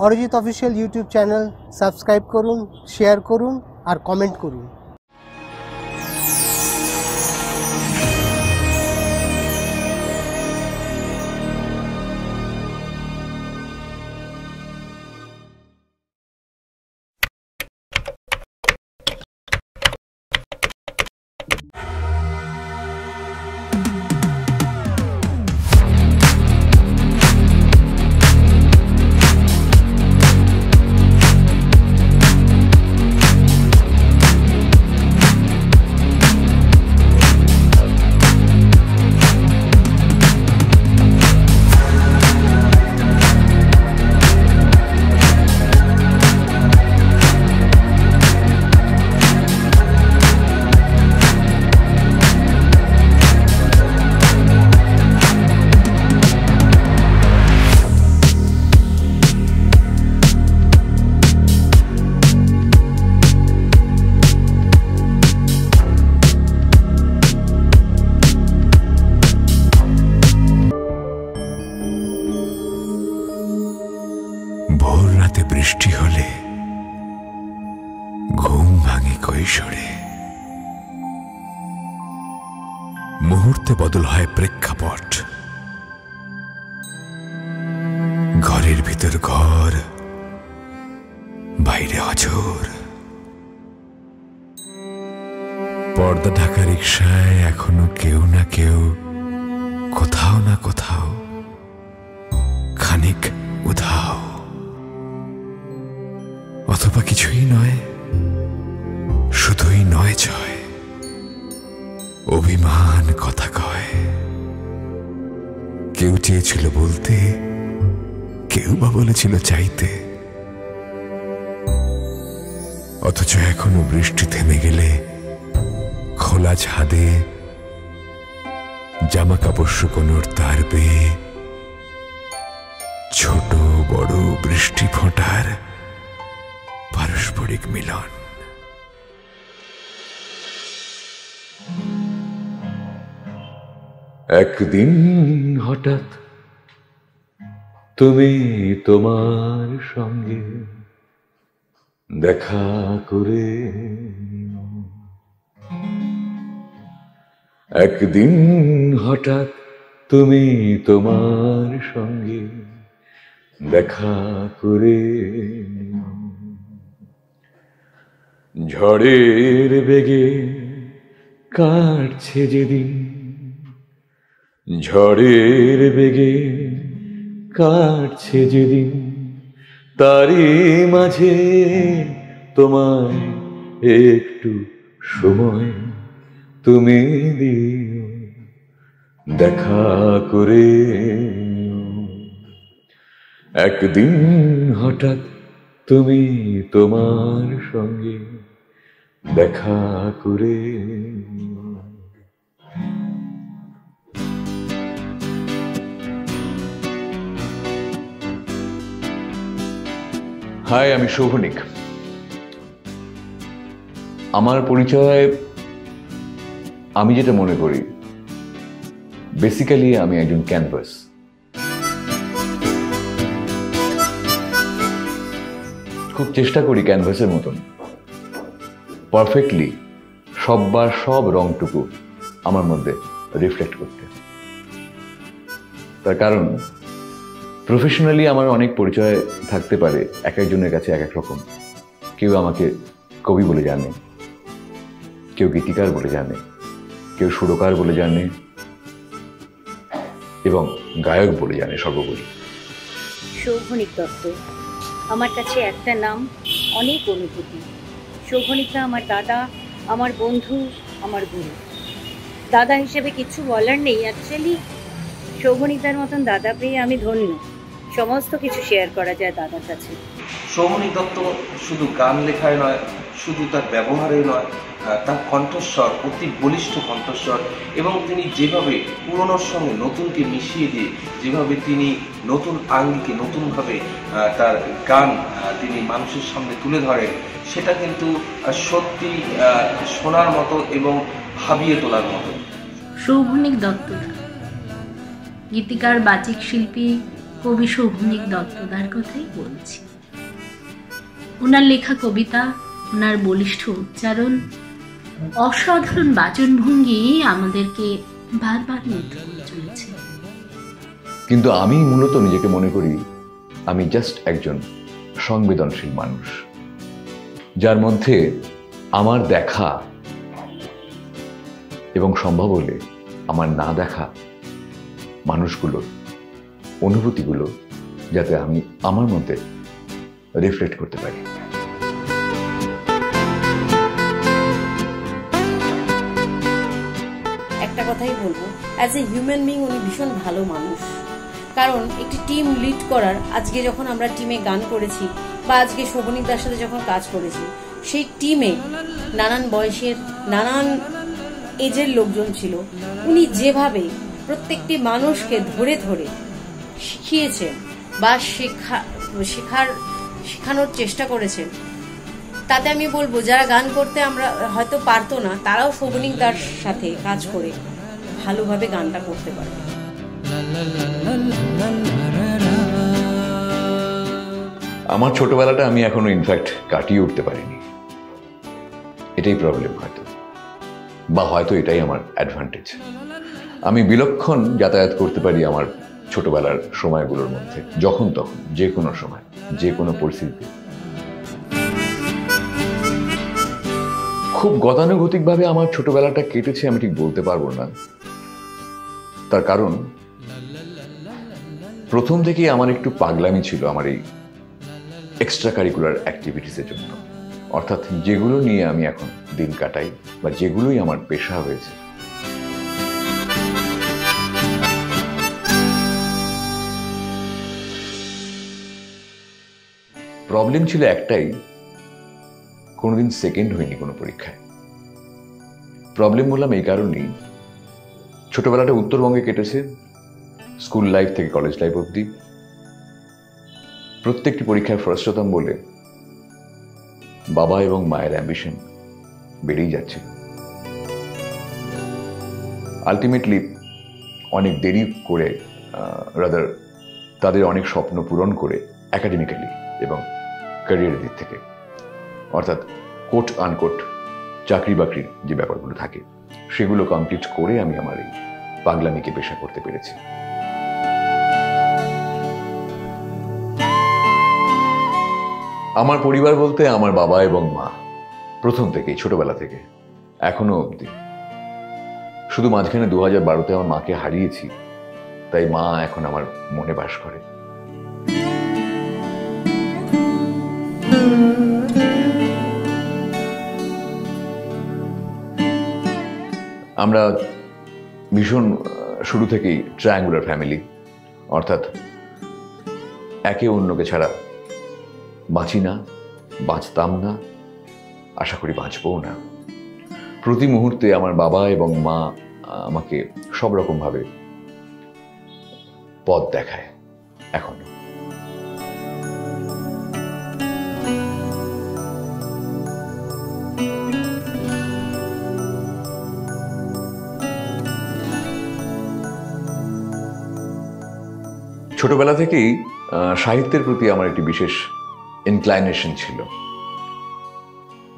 Arijit official YouTube channel subscribe করুন, share করুন আর comment করুন। ভোর রাতে বৃষ্টি হলে ঘুম ভাঙে কৈশোরে, মুহূর্তে বদল হয় প্রেক্ষাপট, ঘরের ভিতর ঘর, বাইরে অঝোর। পর্দা ঢাকা রিকশায় এখনো কেউ না কেউ, কোথাও না কোথাও খানিক উধাও, অথবা কিছুই নয়, শুধুই নয় ছয়, অভিমান কথা কয়। কেউ চেয়েছিল বলতে, কেউ বা বলেছিল চাইতে, অথচ এখনো বৃষ্টি থেমে গেলে খোলা ছাদে জামা কাপড় শুকোনোর তার বেয়ে ছোট বড় বৃষ্টি ফোঁটার পারস্পরিক মিলন। একদিন হঠাৎ তুমি তোমার সঙ্গে দেখা করে, একদিন হঠাৎ তুমি তোমার সঙ্গে দেখা করে, ঝড়ের বেগে কাটছে যেদিন, ঝড়ের বেগে কাটছে যেদিন, তারই মাঝে তোমায় একটু সময় তুমি দিও দেখা করে। একদিন হঠাৎ তুমি তোমার সঙ্গে দেখা করে। হাই, আমি শোভনিক। আমার পরিচয় আমি যেটা মনে করি, বেসিক্যালি আমি একজন ক্যানভাস। খুব চেষ্টা করি ক্যানভাসের মতন পারফেক্টলি সব রংটুকু আমার মধ্যে রিফ্লেক্ট করতে। তার কারণ প্রফেশনালি আমার অনেক পরিচয় থাকতে পারে, এক একজনের কাছে এক এক রকম। কেউ আমাকে কবি বলে জানে, কেউ গীতিকার বলে জানে, কেউ সুরকার বলে জানে এবং গায়ক বলে জানে সর্বোপরি। শোভনিক দত্ত আমার কাছে একটা নাম, অনেক অনুভূতি। শোভনিকা আমার দাদা, আমার বন্ধু, আমার গুরু। দাদা হিসেবে কিছু বলার নেই, অ্যাকচুয়ালি শোভনিকার মতন দাদা পেয়ে আমি ধন্য। সমস্ত কিছু শেয়ার করা যায় দাদার কাছে। শোভনিক দত্ত শুধু গান লেখায় নয়, শুধু তার ব্যবহারে নয়, তার কণ্ঠস্বর অতি বলিষ্ঠ কণ্ঠস্বর, এবং তিনি যেভাবে পুরনোর সঙ্গে নতুনকে মিশিয়ে দিয়ে যেভাবে তিনি নতুন আঙ্গিকে নতুনভাবে তার গান তিনি মানুষের সামনে তুলে ধরেন, সেটা কিন্তু সত্যি শোনার মতো এবং ভাবিয়ে তোলার মতো। শোভনিক দত্তদা গীতিকার, বাচিক শিল্পী, কবি শোভনিক দত্তদার কথাই বলছি। ওনার লেখা কবিতা, ওনার বলিষ্ঠ উচ্চারণ, অসাধারণ বাচনভঙ্গি আমাদেরকে বারবার মুগ্ধ করে চলেছে। কিন্তু আমি মূলত নিজেকে মনে করি আমি জাস্ট একজন সংবেদনশীল মানুষ, যার মধ্যে আমার দেখা এবং সম্ভব হলে আমার না দেখা মানুষগুলোর অনুভূতিগুলো যাতে আমি আমার মধ্যে রিফ্লেক্ট করতে পারি। একটা কথাই বলবো, অ্যাজ এ হিউম্যান বিং উনি ভীষণ ভালো মানুষ। কারণ একটি টিম লিড করার, আজকে যখন আমরা টিমে গান করেছি বা আজকে শোভনীদার সাথে যখন কাজ করেছি, সেই টিমে নানান বয়সের নানান এজের লোকজন ছিল। উনি যেভাবে প্রত্যেকটি মানুষকে ধরে ধরে শিখিয়েছেন বা শেখানোর চেষ্টা করেছেন, তাতে আমি বলবো যারা গান করতে আমরা হয়তো পারতো না, তারাও শোভনীদার সাথে কাজ করে ভালোভাবে গানটা করতে পারবে। আমার ছোটবেলাটা আমি এখনো ইনফ্যাক্ট কাটিয়ে উঠতে পারিনি, এটাই প্রবলেম হয়তো, বা হয়তো এটাই আমার অ্যাডভান্টেজ। আমি বিলক্ষণ যাতায়াত করতে পারি আমার ছোটবেলার সময়গুলোর মধ্যে, যখন তখন, যে কোনো সময়, যে কোনো পরিস্থিতিতে। খুব গতানুগতিকভাবে আমার ছোটবেলাটা কেটেছে আমি ঠিক বলতে পারবো না। তার কারণ প্রথম থেকেই আমার একটু পাগলামি ছিল আমার এই এক্সট্রা কারিকুলার অ্যাক্টিভিটিসের জন্য, অর্থাৎ যেগুলো নিয়ে আমি এখন দিন কাটাই বা যেগুলোই আমার পেশা হয়েছে। প্রবলেম ছিল একটাই, কোনোদিন সেকেন্ড হয়নি কোনো পরীক্ষায়। প্রবলেম বললাম এই কারণেই, ছোটবেলাটা উত্তরবঙ্গে কেটেছে, স্কুল লাইফ থেকে কলেজ লাইফ অবধি প্রত্যেকটি পরীক্ষায় ফার্স্ট হতাম বলে বাবা এবং মায়ের অ্যাম্বিশন বেড়েই যাচ্ছে। আলটিমেটলি অনেক দেরি করে, রাদার তাদের অনেক স্বপ্ন পূরণ করে একাডেমিক্যালি এবং ক্যারিয়ারের দিক থেকে, অর্থাৎ কোট আনকোট চাকরি বাকরির যে ব্যাপারগুলো থাকে সেগুলো কমপ্লিট করে আমি আমার এই পাগলামিকে পেশা করতে পেরেছি। আমার পরিবার বলতে আমার বাবা এবং মা, প্রথম থেকেই, ছোটবেলা থেকে এখনো অবধি। শুধু মাঝখানে 2012-তে আমার মাকে হারিয়েছি, তাই মা এখন আমার মনে বাস করে। আমরা ভীষণ শুরু থেকেই ট্রায়াঙ্গুলার ফ্যামিলি, অর্থাৎ একে অন্যকে ছাড়া বাঁচি না, বাঁচতাম না, আশা করি বাঁচবও না। প্রতি মুহূর্তে আমার বাবা এবং মা আমাকে সব রকমভাবে পথ দেখায় এখনো। ছোটবেলা থেকেই সাহিত্যের প্রতি আমার একটি বিশেষ ইনক্লাইনেশন ছিল।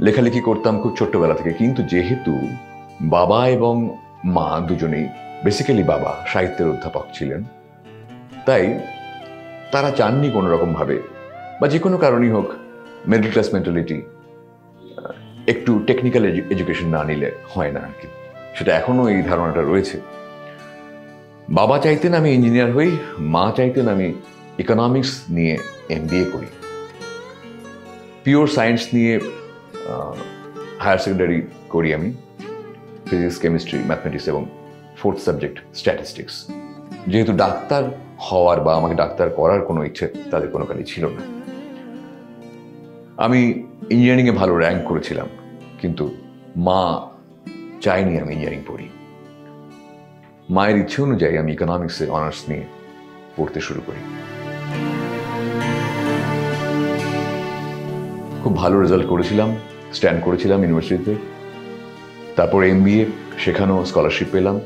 লেখালেখি করতাম খুব ছোট্টবেলা থেকে, কিন্তু যেহেতু বাবা এবং মা দুজনেই, বেসিক্যালি বাবা সাহিত্যের অধ্যাপক ছিলেন, তাই তারা চাননি কোনো রকমভাবে বা যে কোনো কারণেই হোক মিডল ক্লাস মেন্টালিটি, একটু টেকনিক্যাল এডুকেশন না নিলে হয় না আর কি। সেটা এখনো এই ধারণাটা রয়েছে। বাবা চাইতেন আমি ইঞ্জিনিয়ার হই, মা চাইতেন আমি ইকোনমিক্স নিয়ে MBA করি। পিওর সায়েন্স নিয়ে হায়ার সেকেন্ডারি করি আমি, ফিজিক্স, কেমিস্ট্রি, ম্যাথমেটিক্স এবং ফোর্থ সাবজেক্ট স্ট্যাটিস্টিক্স। যেহেতু ডাক্তার হওয়ার বা আমাকে ডাক্তার করার কোনো ইচ্ছে তাদের কোনো কালই ছিল না। আমি ইঞ্জিনিয়ারিংয়ে ভালো র্যাঙ্ক করেছিলাম, কিন্তু মা চাইনি আমি ইঞ্জিনিয়ারিং পড়ি। মায়ের ইচ্ছে অনুযায়ী আমি ইকোনমিক্সে অনার্স নিয়ে পড়তে শুরু করি। খুব ভালো রেজাল্ট করেছিলাম, স্ট্যান্ড করেছিলাম ইউনিভার্সিটিতে। তারপর MBA, সেখানেও স্কলারশিপ পেলাম।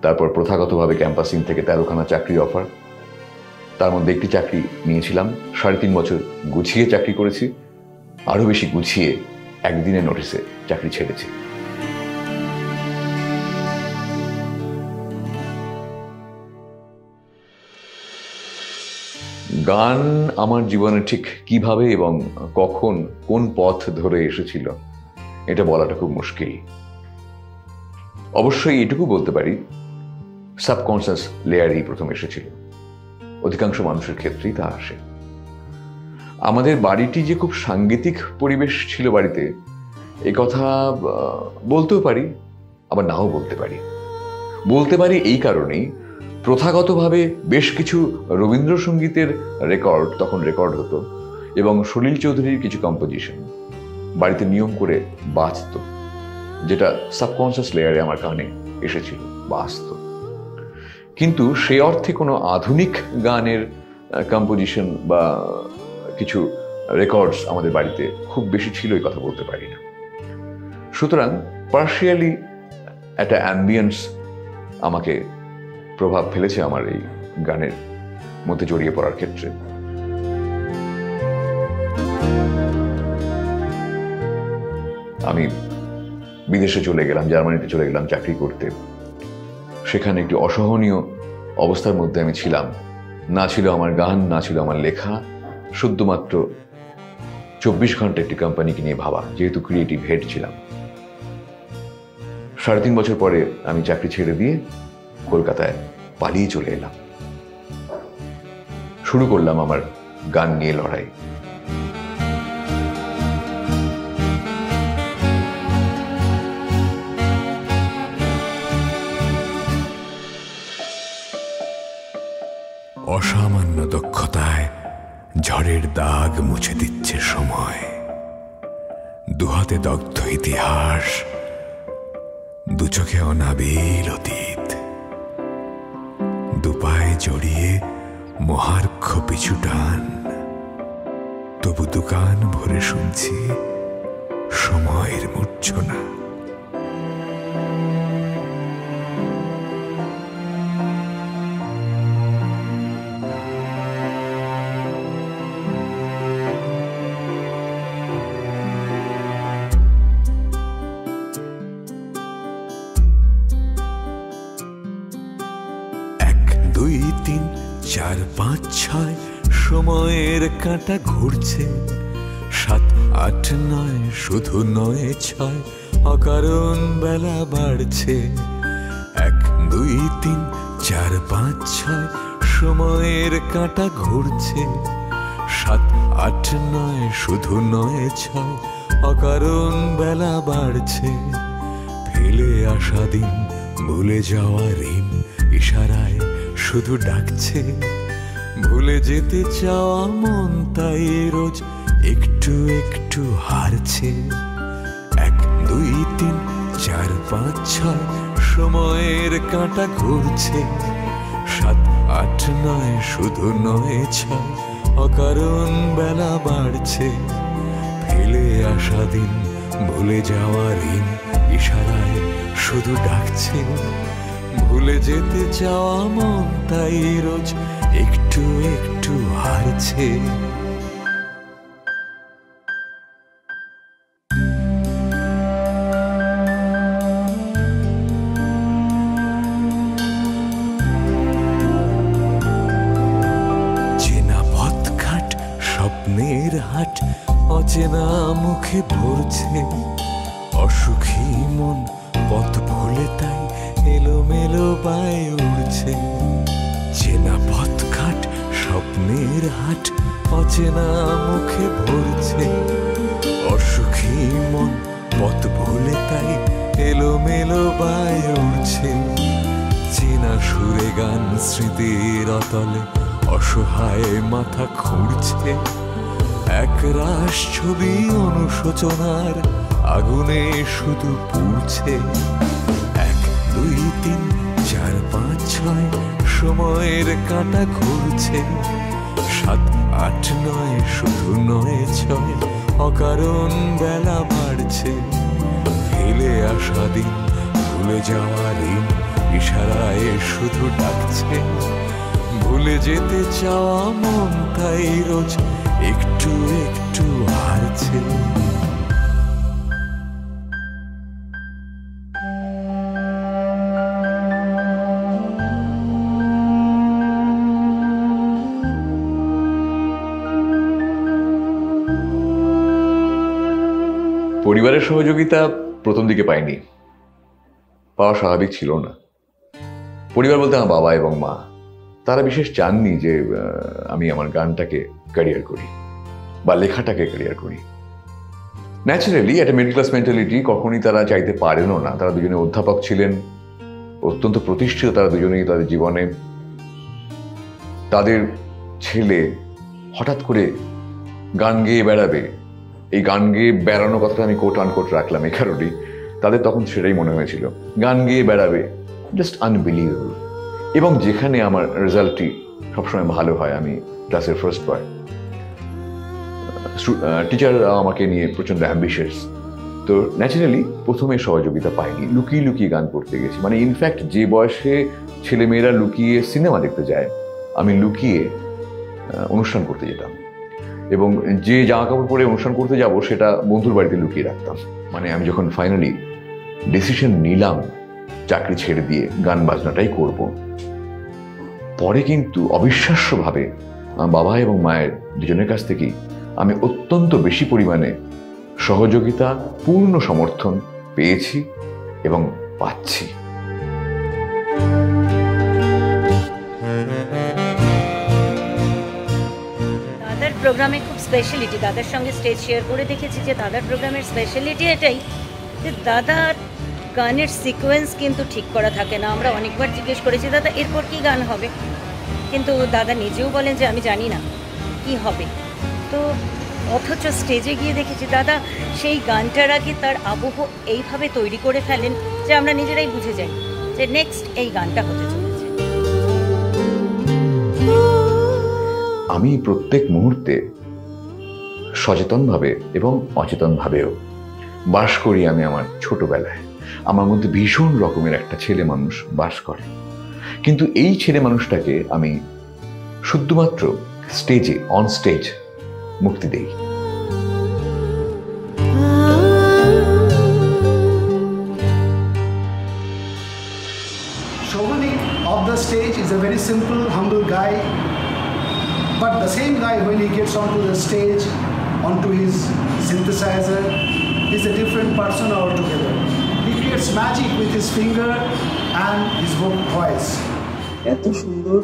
তারপর প্রথাগতভাবে ক্যাম্পাসিং থেকে 13খানা চাকরির অফার, তার মধ্যে একটি চাকরি নিয়েছিলাম। 3.5 বছর গুছিয়ে চাকরি করেছি, আরো বেশি গুছিয়ে একদিনের নোটিসে চাকরি ছেড়েছি। গান আমার জীবনে ঠিক কিভাবে এবং কখন কোন পথ ধরে এসেছিল এটা বলাটা খুব মুশকিল। অবশ্যই এটুকু বলতে পারি, সাবকনসিয়াস লেয়ারই প্রথম এসেছিল। অধিকাংশ মানুষের ক্ষেত্রেই তা আসে। আমাদের বাড়িটি যে খুব সাংগীতিক পরিবেশ ছিল বাড়িতে, এ কথা বলতেও পারি, আবার নাও বলতে পারি। বলতে পারি এই কারণেই, প্রথাগতভাবে বেশ কিছু রবীন্দ্রসঙ্গীতের রেকর্ড তখন রেকর্ড হতো এবং সলিল চৌধুরীর কিছু কম্পোজিশন বাড়িতে নিয়ম করে বাজত, যেটা সাবকনসিয়াস লেয়ারে আমার কানে এসেছিল, বাজত। কিন্তু সে অর্থে কোনো আধুনিক গানের কম্পোজিশন বা কিছু রেকর্ডস আমাদের বাড়িতে খুব বেশি ছিল, এই কথা বলতে পারি না। সুতরাং পার্শিয়ালি একটা অ্যাম্বিয়েন্স আমাকে প্রভাব ফেলেছে আমার এই গানের মধ্যে জড়িয়ে পড়ার ক্ষেত্রে। আমি বিদেশে চলে গেলাম, জার্মানিতে চলে গেলাম চাকরি করতে। সেখানে একটি অসহনীয় অবস্থার মধ্যে আমি ছিলাম। না ছিল আমার গান, না ছিল আমার লেখা, শুধুমাত্র 24 ঘন্টা একটি কোম্পানিকে নিয়ে ভাবা, যেহেতু ক্রিয়েটিভ হেড ছিলাম। 3.5 বছর পরে আমি চাকরি ছেড়ে দিয়ে কলকাতায় পালিয়ে চলে এলাম। শুরু করলাম আমার গান নিয়ে লড়াই। অসামান্য দক্ষতায় ঝড়ের দাগ মুছে দিচ্ছে সময়। দুহাতে দগ্ধ ইতিহাস, দুচোখে অনাবিল অতীত, দুপায়ে জড়িয়ে মহার্ঘ পিছু টান। তবু দোকান ভরে শুনছি সময়ের মূর্ছনা। চার পাঁচ ছয় সময়ের কাঁটা ঘুরছে, 7 8 9 শুধু 9 6 অকারণ বেলা বাড়ছে। 1 2 3 4 5 6 সময়ের কাঁটা ঘুরছে, 7 8 9 শুধু 9 6 অকারণ বেলা বাড়ছে। ফেলে আসা দিন, ভুলে যাওয়া ঋণ ইশারায় শুধু ডাকছে। ভুলে যেতে চাওয়া মন তাই রোজ একটু একটু হারছে। 1 2 3 4 5 6 সময়ের কাঁটা ঘুরছে, 7 8 9 শুধু 9 6 অকারণ বেলা বাড়ছে। ফেলে আসা দিন, ভুলে যাওয়া ঋণ ইশারায় শুধু ডাকছে। ভুলে যেতে চাওয়া মন তাই রোজ একটু একটু হারছে। চেনা পথঘাট, স্বপ্নের হাট অচেনা মুখে ভরছে। অসুখী মন পথ ভুলে তাই এলোমেলো পায়ে উড়ছে। চেনা পথঘাট, স্বপ্নের হাট অচেনা মুখে ভরছে। অসুখী মন পথ ভুলে তাই এলোমেলো পায়ে উড়ছে। চেনা সুরে গান স্মৃতির অতলে অসহায় মাথা খুঁড়ছে। একরাশ ছবি অনুশোচনার আগুনে শুধু পুড়ছে। 1 2 3 4 5 6 সময়ের কাঁটা ঘুরছে, 7 8 9 শুধু 9 6 অকারণ বেলা বাড়ছে। ফেলে আসা দিন, ভুলে যাওয়া ঋণ ইশারায় শুধু ডাকছে। ভুলে যেতে চাওয়া মন তাই রোজ একটু একটু হার পড়ছে। পরিবারের সহযোগিতা প্রথম দিকে পাইনি, পাওয়া স্বাভাবিক ছিল না। পরিবার বলতে আমার বাবা এবং মা, তারা বিশেষ চাননি যে আমি আমার গানটাকে ক্যারিয়ার করি বা লেখাটাকে ক্যারিয়ার করি। ন্যাচারালি একটা মিডল ক্লাস মেন্টালিটি, কখনই তারা চাইতে পারেনও না। তারা দুজনে অধ্যাপক ছিলেন, অত্যন্ত প্রতিষ্ঠিত তারা দুজনেই তাদের জীবনে। তাদের ছেলে হঠাৎ করে গান গেয়ে বেড়াবে, এই গান গেয়ে বেড়ানো কথাটা আমি কোট আনকোট রাখলাম এই কারণেই, তাদের তখন সেটাই মনে হয়েছিল, গান গেয়ে বেড়াবে, জাস্ট আনবিলিভেবল। এবং যেখানে আমার রেজাল্টটি সবসময় ভালো হয়, আমি ক্লাসের ফার্স্ট বয়, টিচার আমাকে নিয়ে প্রচণ্ড অ্যাম্বিশিয়াস, তো ন্যাচারালি প্রথমে সহযোগিতা পাইনি, লুকিয়ে লুকিয়ে গান করতে গেছি। মানে ইনফ্যাক্ট যে বয়সে ছেলেমেয়েরা লুকিয়ে সিনেমা দেখতে যায়, আমি লুকিয়ে অনুষ্ঠান করতে যেতাম, এবং যে জামা কাপড় পরে অনুষ্ঠান করতে যাব সেটা বন্ধুর বাড়িতে লুকিয়ে রাখতাম। মানে আমি যখন ফাইনালি ডিসিশন নিলাম চাকরি ছেড়ে দিয়ে গান বাজনাটাই করব, পরে কিন্তু অবিশ্বাস্যভাবে আমার বাবা এবং মায়ের দুজনের কাছ থেকেই আমি অত্যন্ত বেশি পরিমাণে সহযোগিতা, পূর্ণ সমর্থন পেয়েছি এবং পাচ্ছি। দাদার প্রোগ্রামে খুব স্পেশালিটি, দাদার সঙ্গে স্টেজ শেয়ার করে দেখেছি যে দাদার প্রোগ্রামের স্পেশালিটি এটাই যে দাদার গানের সিকোয়েন্স কিন্তু ঠিক করা থাকে না। আমরা অনেকবার জিজ্ঞেস করেছি দাদা এরপর কি গান হবে, কিন্তু দাদা নিজেও বলেন যে আমি জানি না কি হবে। তো অথচ স্টেজে গিয়ে দেখেছি দাদা সেই গানটার আগে তার আবহ এইভাবে তৈরি করে ফেলেন যে আমরা নিজেরাই বুঝে যাই যে নেক্সট এই গানটা হতে চলেছে। আমি প্রত্যেক মুহূর্তে সচেতনভাবে এবং অচেতনভাবেও বাস করি আমি আমার ছোটবেলায়। আমার মধ্যে ভীষণ রকমের একটা ছেলে মানুষ বাস করে, কিন্তু এই ছেলে মানুষটাকে আমি শুধুমাত্র স্টেজে, অন স্টেজ মুক্তি দেই। Shobhanik off the stage is a very simple, humble guy, but the same guy when he gets onto the stage, onto his synthesizer, is a different person altogether. He creates magic with his finger and his voice. এত সুন্দর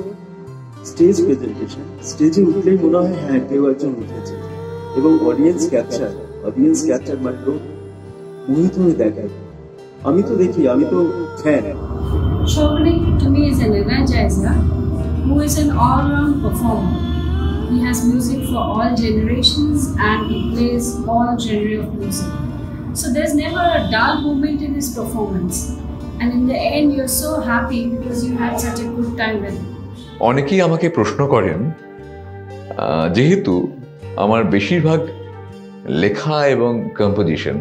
stage presentation, স্টেজে উঠলেই মনে হয় হ্যাঁ কেউ একজন উঠেছে, এবং অডিয়েন্স ক্যাপচার মাত্র মোহিত হয়ে দেখায়। আমি তো দেখি, আমি তো fan. Shobhanik to me is an energizer who is an all-round performer. He has music for all generations and he plays all genre of music. So there's never a dull moment in his performance. And in the end you're so happy because you had such a good time with him. অনেকেই আমাকে প্রশ্ন করেন, যেহেতু আমার বেশিরভাগ লেখা এবং composition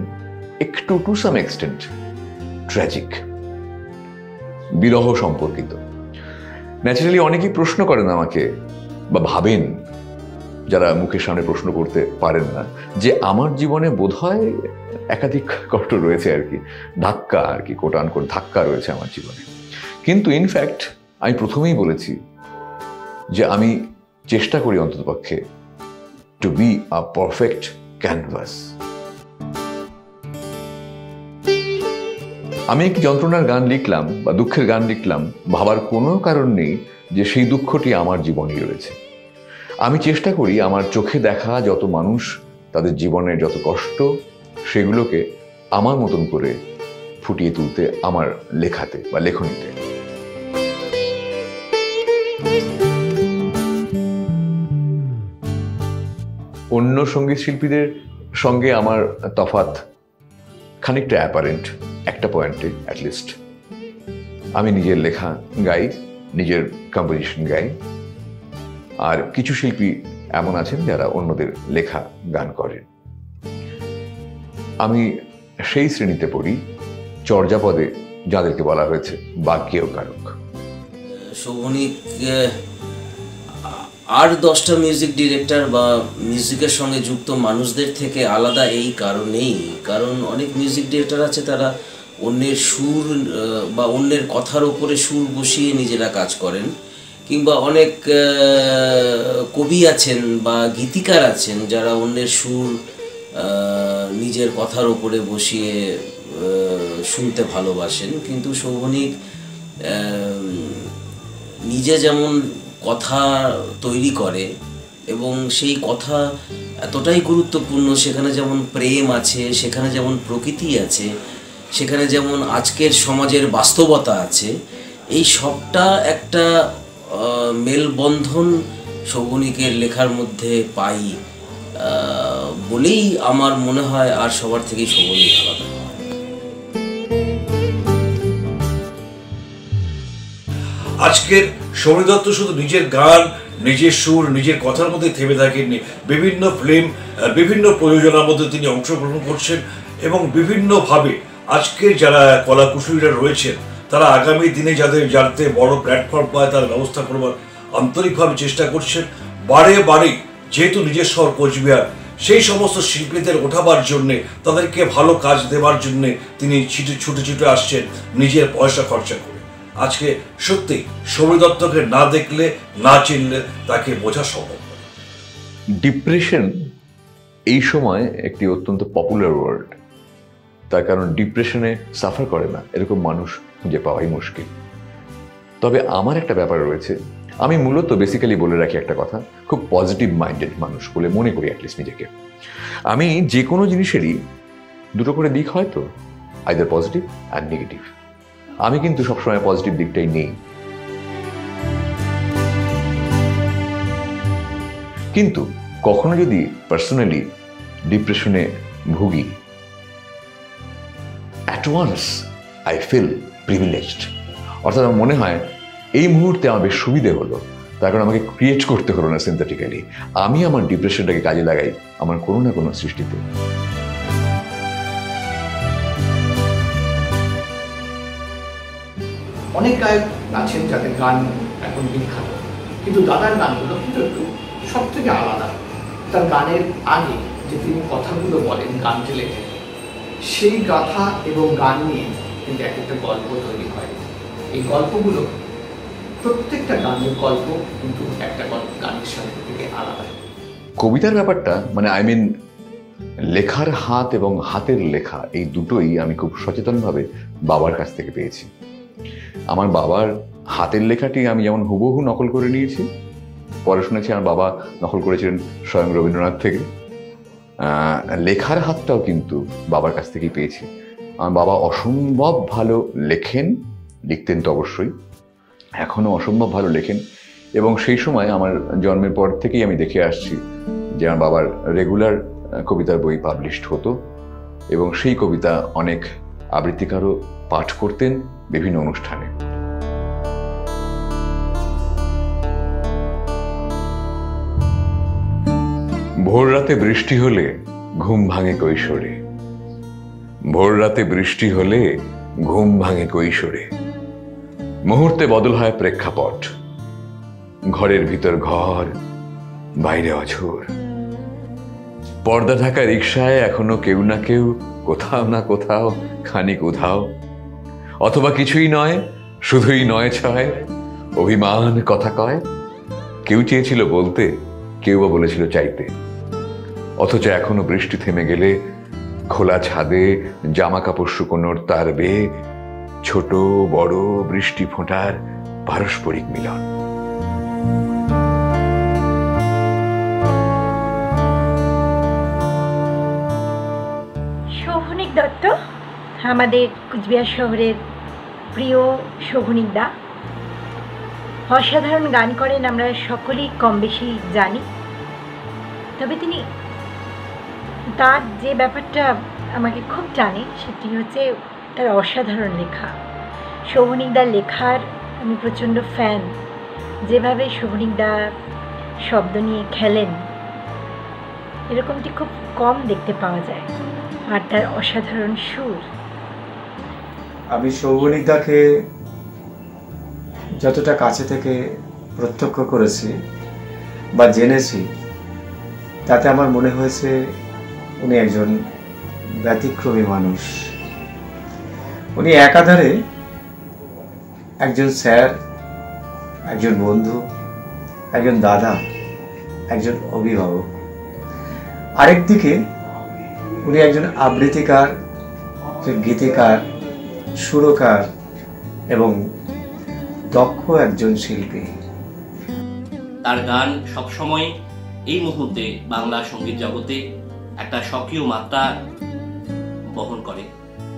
একটু টু সাম এক্সটেন্ট ট্র্যাজিক, বিরহ সম্পর্কিত, ন্যাচারালি অনেকেই প্রশ্ন করেন আমাকে বা ভাবেন, যারা মুখের সামনে প্রশ্ন করতে পারেন না, যে আমার জীবনে বোধহয় একাধিক কষ্ট রয়েছে আর কি, ধাক্কা আর কি, কোটান কোট ধাক্কা রয়েছে আমার জীবনে। কিন্তু ইনফ্যাক্ট আমি প্রথমেই বলেছি যে আমি চেষ্টা করি অন্ততপক্ষে to be a perfect canvas. আমি একটি যন্ত্রণার গান লিখলাম বা দুঃখের গান লিখলাম, ভাবার কোনো কারণ নেই যে সেই দুঃখটি আমার জীবনেই রয়েছে। আমি চেষ্টা করি আমার চোখে দেখা যত মানুষ, তাদের জীবনের যত কষ্ট, সেগুলোকে আমার মতন করে ফুটিয়ে তুলতে আমার লেখাতে বা লেখনীতে। অন্য সঙ্গীত শিল্পীদের সঙ্গে আমার তফাৎ খানিকটা অ্যাপারেন্ট একটা পয়েন্টে অ্যাটলিস্ট। আমি নিজের লেখা গাই, নিজের কম্পোজিশন গাই, আর কিছু শিল্পী এমন আছেন যারা অন্যদের লেখা গান করেন। আমি সেই শ্রেণীতে পড়ি চর্যাপদে যাদেরকে বলা হয়েছে বাগ্যেয় কারক। শোভনিক আর 10টা মিউজিক ডিরেক্টর বা মিউজিকের সঙ্গে যুক্ত মানুষদের থেকে আলাদা এই কারণেই, কারণ অনেক মিউজিক ডিরেক্টর আছে তারা অন্যের সুর বা অন্যের কথার ওপরে সুর বসিয়ে নিজেরা কাজ করেন, কিংবা অনেক কবি আছেন বা গীতিকার আছেন যারা অন্যের সুর নিজের কথার ওপরে বসিয়ে শুনতে ভালোবাসেন। কিন্তু শোভনিক নিজে যেমন কথা তৈরি করে এবং সেই কথা এতটাই গুরুত্বপূর্ণ, সেখানে যেমন প্রেম আছে, সেখানে যেমন প্রকৃতি আছে, সেখানে যেমন আজকের সমাজের বাস্তবতা আছে, এই সবটা একটা মেলবন্ধন শোভনিকের লেখার মধ্যে পাই বলেই আমার মনে হয় আর সবার থেকেই শোভনিক আলাদা। আজকের শোভনিক দত্ত শুধু নিজের গান, নিজের সুর, নিজের কথার মধ্যে থেমে থাকেননি, বিভিন্ন ফিল্ম, বিভিন্ন প্রযোজনার মধ্যে তিনি অংশগ্রহণ করছেন এবং বিভিন্নভাবে আজকের যারা কলাকুশলীরা রয়েছেন তারা আগামী দিনে যাতে বড় প্ল্যাটফর্ম পায় তার ব্যবস্থা করবার আন্তরিকভাবে চেষ্টা করছেন। বারে বারে যেহেতু নিজের শহর কোচবিহার, সেই সমস্ত শিল্পীদের ওঠাবার জন্যে, তাদেরকে ভালো কাজ দেওয়ার জন্যে তিনি ছুটে ছুটে আসছেন নিজের পয়সা খরচা করে। আজকে সত্যি শোভনিক দত্তকে না দেখলে, না চিনলে তাকে বোঝা সম্ভব নয়। ডিপ্রেশন এই সময় একটি অত্যন্ত পপুলার ওয়ার্ড, তার কারণ ডিপ্রেশনে সাফার করে না এরকম মানুষ খুঁজে পাওয়াই মুশকিল। তবে আমার একটা ব্যাপার রয়েছে, আমি মূলত বেসিক্যালি বলে রাখি একটা কথা, খুব পজিটিভ মাইন্ডেড মানুষ বলে মনে করি অ্যাটলিস্ট নিজেকে। আমি যে কোনো জিনিসেরই দুটো করে দিক হয় তো, আইদার পজিটিভ আর নেগেটিভ। আমি কিন্তু সবসময় পজিটিভ দিকটাই নেই, কিন্তু কখনো যদি পার্সোনালি ডিপ্রেশনে ভুগি, at once I feel privileged. অর্থাৎ আমার মনে হয় এই মুহূর্তে আমার বেশ সুবিধে হলো, তার কারণ আমাকে ক্রিয়েট করতে হলো না সিনথেটিক্যালি। আমি আমার ডিপ্রেশনটাকে কাজে লাগাই আমার কোনো না কোনো সৃষ্টিতে। অনেক গায়ক আছেন যাদের গান এখন বিখ্যাত, কিন্তু দাদার গানগুলো কিন্তু একটু সব থেকে আলাদা। তার গানের আগে যে তিনি কথাগুলো বলেন, গান যে লেখেন, সেই গাথা এবং গান নিয়ে কিন্তু এক একটা গল্প তৈরি হয়। এই গল্পগুলো প্রত্যেকটা গানের গল্প কিন্তু একটা গানের সাথে থেকে আলাদা। কবিতার ব্যাপারটা মানে লেখার হাত এবং হাতের লেখা এই দুটোই আমি খুব সচেতনভাবে বাবার কাছ থেকে পেয়েছি। আমার বাবার হাতের লেখাটি আমি যেমন হুবহু নকল করে নিয়েছি, পরে শুনেছি আমার বাবা নকল করেছিলেন স্বয়ং রবীন্দ্রনাথ থেকে। লেখার হাতটাও কিন্তু বাবার কাছ থেকেই পেয়েছি। আমার বাবা অসম্ভব ভালো লিখতেন তো অবশ্যই, এখনও অসম্ভব ভালো লেখেন। এবং সেই সময় আমার জন্মের পর থেকেই আমি দেখে আসছি যে আমার বাবার রেগুলার কবিতার বই পাবলিশড হতো এবং সেই কবিতা অনেক আবৃত্তিকারও পাঠ করতেন বিভিন্ন অনুষ্ঠানে। ভোর রাতে বৃষ্টি হলে ঘুম ভাঙে কৈশোরে, ভোর রাতে বৃষ্টি হলে ঘুম ভাঙে কৈশোরে, মুহূর্তে বদল হয় প্রেক্ষাপট, ঘরের ভিতর ঘর, বাইরে অঝোর, পর্দা ঢাকা রিকশায় এখনো কেউ না কেউ, কোথাও না কোথাও খানিক উধাও, অথবা কিছুই নয়, শুধুই নয় ছয়, অভিমান কথা কয়, কেউ চেয়েছিল বলতে, কেউ বা বলেছিল চাইতে, অথচ এখনো বৃষ্টি থেমে গেলে খোলা ছাদে জামা কাপড় শুকোনোর তার বেয়ে ছোট বড় বৃষ্টি ফোঁটার পারস্পরিক মিলন। শোভনিক দত্ত আমাদের কুচবিহার শহরের প্রিয় শোভনিক দা অসাধারণ গান করেন, আমরা সকলেই কম বেশি জানি। তবে তিনি তার যে ব্যাপারটা আমাকে খুব টানে সেটি হচ্ছে তার অসাধারণ লেখা। শোভনিকদার লেখার আমি প্রচণ্ড ফ্যান। যেভাবে শোভনিকদা শব্দ নিয়ে খেলেন এরকমটি খুব কম দেখতে পাওয়া যায়, আর তার অসাধারণ সুর। আমি শোভনিকদাকে যতটা কাছে থেকে প্রত্যক্ষ করেছি বা জেনেছি তাতে আমার মনে হয়েছে উনি একজন ব্যতিক্রমী মানুষ। উনি একাধারে একজন স্যার, একজন বন্ধু, একজন দাদা, একজন অভিভাবক। আরেকদিকে উনি একজন আবৃত্তিকার, গীতিকার, সুরকার এবং দক্ষ একজন শিল্পী। তার গান সবসময় এই মুহূর্তে বাংলা সঙ্গীত জগতে একটা স্বকীয় মাত্রা বহন করে।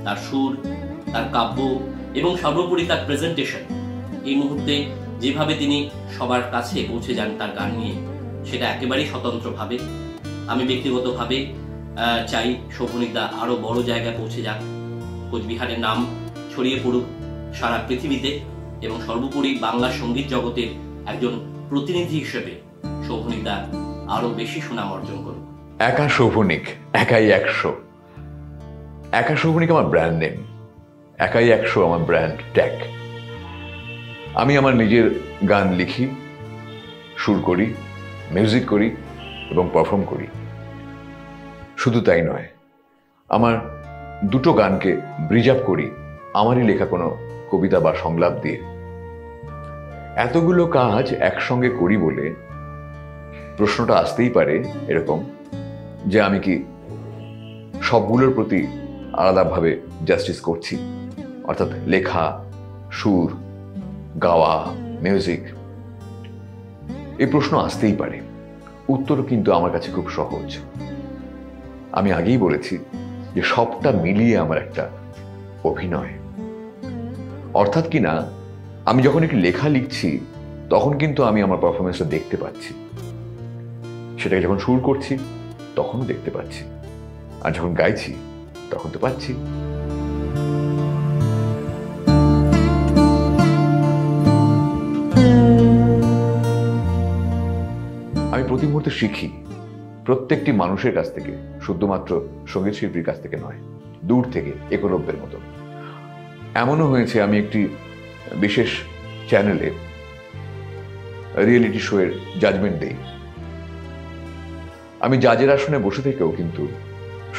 তার সুর, তার কাব্য এবং সর্বোপরি তার প্রেজেন্টেশন, এই মুহূর্তে যেভাবে তিনি সবার কাছে পৌঁছে যান তার গান নিয়ে, সেটা একেবারেই স্বতন্ত্রভাবে। আমি ব্যক্তিগতভাবে চাই শোভনিকদা আরও বড় জায়গায় পৌঁছে যাক, কোচবিহারের নাম ছড়িয়ে পড়ুক সারা পৃথিবীতে, এবং সর্বোপরি বাংলা সঙ্গীত জগতের একজন প্রতিনিধি হিসেবে শোভনিকদা আরও বেশি সুনাম অর্জন করুক। একা শোভনিক, একাই 100। একা শোভনিক আমার ব্র্যান্ড নেম, একাই 100 আমার ব্র্যান্ড ট্যাগ। আমি আমার নিজের গান লিখি, সুর করি, মিউজিক করি এবং পারফর্ম করি। শুধু তাই নয়, আমার দুটো গানকে ব্রিজ আপ করি আমারই লেখা কোনো কবিতা বা সংলাপ দিয়ে। এতগুলো কাজ একসঙ্গে করি বলে প্রশ্নটা আসতেই পারে এরকম যে আমি কি সবগুলোর প্রতি আলাদাভাবে জাস্টিস করছি, অর্থাৎ লেখা, সুর, গাওয়া, মিউজিক। এই প্রশ্ন আসতেই পারে। উত্তর কিন্তু আমার কাছে খুব সহজ। আমি আগেই বলেছি যে সবটা মিলিয়ে আমার একটা অভিনয়। অর্থাৎ কিনা আমি যখন একটি লেখা লিখছি তখন কিন্তু আমি আমার পারফরমেন্সটা দেখতে পাচ্ছি, সেটাকে যখন সুর করছি তখনও দেখতে পাচ্ছি, আর যখন গাইছি তখন তো পাচ্ছি। আমি প্রতি মুহূর্তে শিখি প্রত্যেকটি মানুষের কাছ থেকে, শুধুমাত্র সঙ্গীত শিল্পীর কাছ থেকে নয়, দূর থেকে, একলব্যের মতো। এমনও হয়েছে আমি একটি বিশেষ চ্যানেলে রিয়েলিটি শোয়ের জাজমেন্ট দেই। আমি জাজের আসনে বসে থেকেও কিন্তু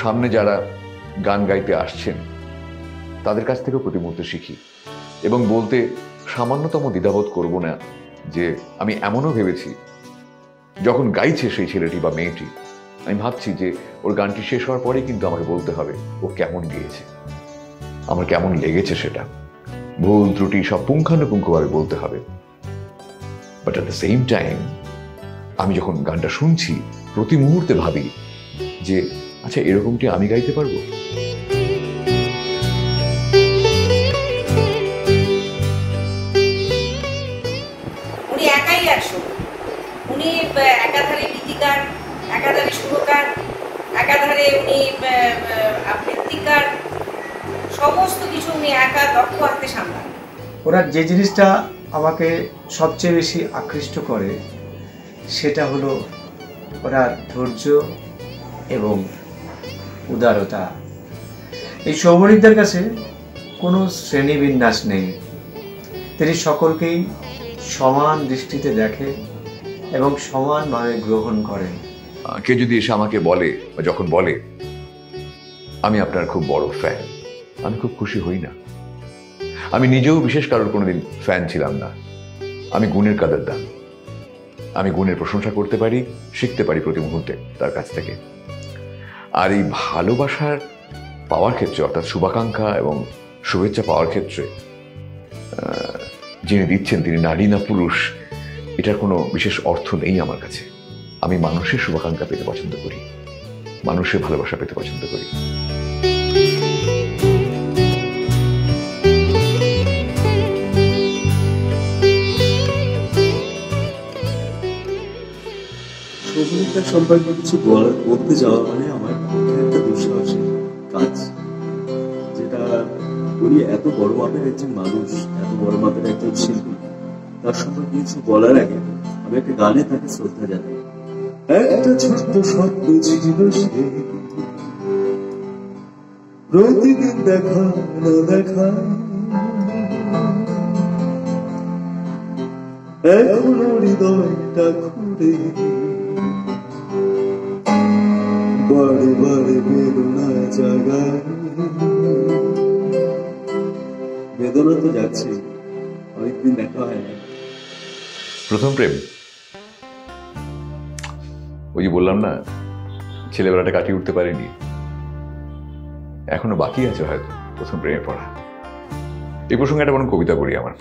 সামনে যারা গান গাইতে আসছেন তাদের কাছ থেকেও প্রতি মুহূর্তে শিখি, এবং বলতে সামান্যতম দ্বিধাবোধ করব না যে আমি এমনও ভেবেছি যখন গাইছে সেই ছেলেটি বা মেয়েটি, আমি ভাবছি যে ওর গানটি শেষ হওয়ার পরেই কিন্তু আমাকে বলতে হবে ও কেমন গেয়েছে, আমার কেমন লেগেছে, সেটা ভুল ত্রুটি সব পুঙ্খানুপুঙ্খভাবে বলতে হবে। But at the same time আমি যখন গানটা শুনছি প্রতি মুহূর্তে ভাবি যে আচ্ছা এরকমটি আমি গাইতে পারবো। উনি একাই 100। উনি একাধারে গীতিকার, একাধারে সুরকার, একাধারে উনি আবৃত্তিকার, সমস্ত কিছু উনি একা দক্ষ হাতে সামলান। ওনার যে জিনিসটা আমাকে সবচেয়ে বেশি আকৃষ্ট করে সেটা হলো ওনার ধৈর্য এবং উদারতা। এই শোভনিকদার কাছে কোনো শ্রেণীবিন্যাস নেই, তিনি সকলকেই সমান দৃষ্টিতে দেখে এবং সমানভাবে গ্রহণ করেন। কেউ যদি এসে আমাকে বলে, বা যখন বলে আমি আপনার খুব বড় ফ্যান, আমি খুব খুশি হই না। আমি নিজেও বিশেষ কারোর কোনোদিন ফ্যান ছিলাম না। আমি গুণের কাদেরদান। আমি গুণের প্রশংসা করতে পারি, শিখতে পারি প্রতি মুহূর্তে তার কাছ থেকে। আর এই ভালোবাসার পাওয়ার ক্ষেত্রে, অর্থাৎ শুভাকাঙ্ক্ষা এবং শুভেচ্ছা পাওয়ার ক্ষেত্রে যিনি দিচ্ছেন তিনি নারী না পুরুষ, এটার কোনো বিশেষ অর্থ নেই আমার কাছে। আমি মানুষের শুভাকাঙ্ক্ষা পেতে পছন্দ করি, মানুষের ভালোবাসা পেতে পছন্দ করি। শোভনিকদার সম্পর্কে কিছু বলতে যাওয়া মানে আমার পক্ষে একটা দুঃসাহসিক কাজ, যেটা উনি এত বড় মাপের একজন মানুষ, এত বড় মাপের একজন শিল্পী, তার সম্পর্কে কিছু বলার আগে আমি একটা গানে তাকে শ্রদ্ধা জানাই। একটা ছোট্ট স্বপ্ন ছিল সে, প্রতিদিন দেখা না দেখা, এখনো হৃদয়টা ঘুরে বারে বারে বেদনা জাগায়। বেদনা তো যাচ্ছে, অনেকদিন দেখা হয় না। প্রথম প্রেম, ওই যে বললাম না ছেলেবেলাটা কাটিয়ে উঠতে পারিনি, এখনো বাকি আছে হয়তো প্রথম প্রেমে পড়া। এই প্রসঙ্গে একটা কোনো কবিতা পড়ি আমার।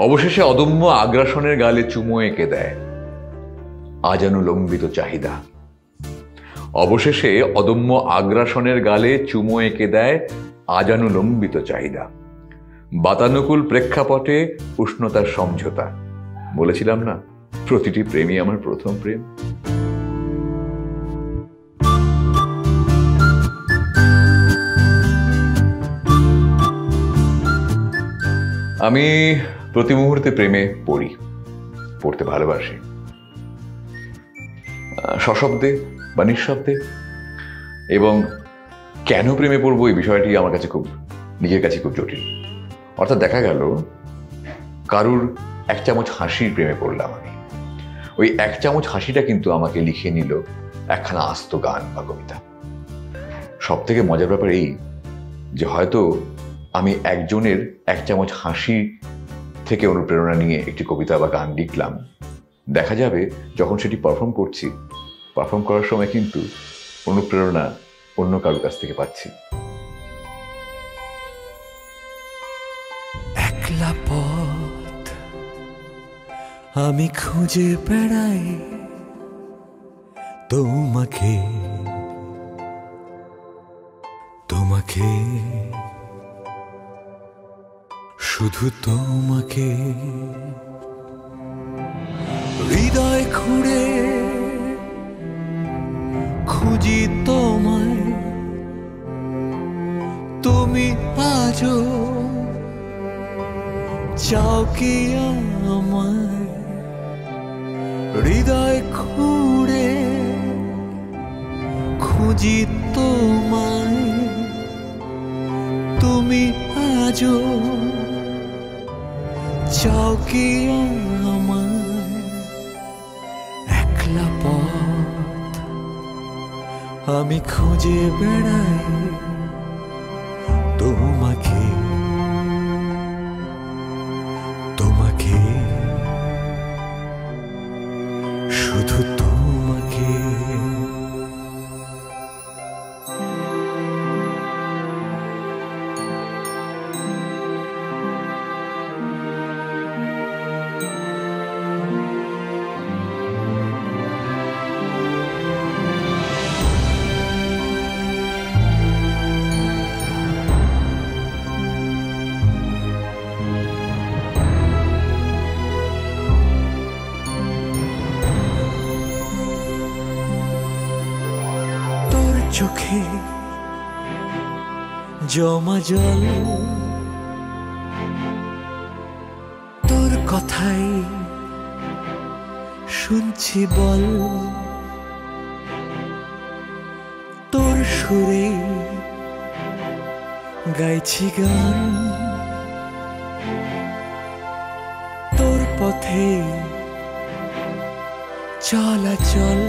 অবশেষে অদম্য আগ্রাসনের গালে চুমো এঁকে দেয় আজানুলম্বিত চাহিদা। অবশেষে অদম্য আগ্রাসনের গালে চুমো এঁকে দেয় আজানুলম্বিত চাহিদা। বাতানুকূল প্রেক্ষাপটে উষ্ণতার সমঝোতা। বলেছিলাম না প্রতিটি প্রেমই আমার প্রথম প্রেম। আমি প্রতি মুহূর্তে প্রেমে পড়ি, পড়তে ভালোবাসি, সশব্দে বা নিঃশব্দে। এবং কেন প্রেমে পড়বো এই বিষয়টি আমার কাছে নিজের কাছে খুব জটিল। অর্থাৎ দেখা গেল কারুর এক চামচ হাসির প্রেমে পড়লাম আমি, ওই এক চামচ হাসিটা কিন্তু আমাকে লিখে নিল একখানা আস্ত গান বা কবিতা। সব থেকে মজার ব্যাপার এই যে হয়তো আমি একজনের এক চামচ হাসি থেকে অনুপ্রেরণা নিয়ে একটি কবিতা বা গান লিখলাম, দেখা যাবে যখন সেটি পারফর্ম করছি, পারফর্ম করার সময় কিন্তু অনুপ্রেরণা অন্য কারোর কাছ থেকে পাচ্ছি। একলা পথ আমি খুঁজে বেড়াই তোমাকে, তোমাকে, শুধু তোমাকে। হৃদয় খুঁড়ে খুঁজি তোমায়, তুমি আজও চাও কি আমায়। হৃদয় খুঁড়ে খুঁজি তোমায়, তুমি আজও চাও কি আমায়। একলা পথ আমি খুঁজে বেড়াই তোমাকে, তোমাকে, শুধু তোমাকে। চোখে জমা জল, তোর কথাই শুনছি বল, তোর সুরে গাইছি গান, তোর পথে চলাচল,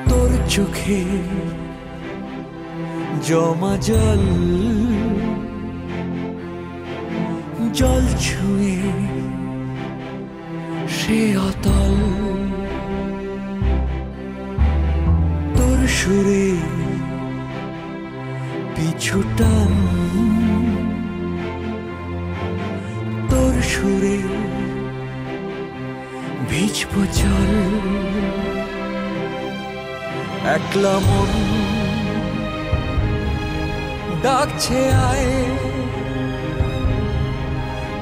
তোর চোখে জমা জল, জল ছুঁয়ে সে অতল, তোর সুরে পিছু টান, তোর সুরে ভিজব জল। একলা মন ডাকছে আয়,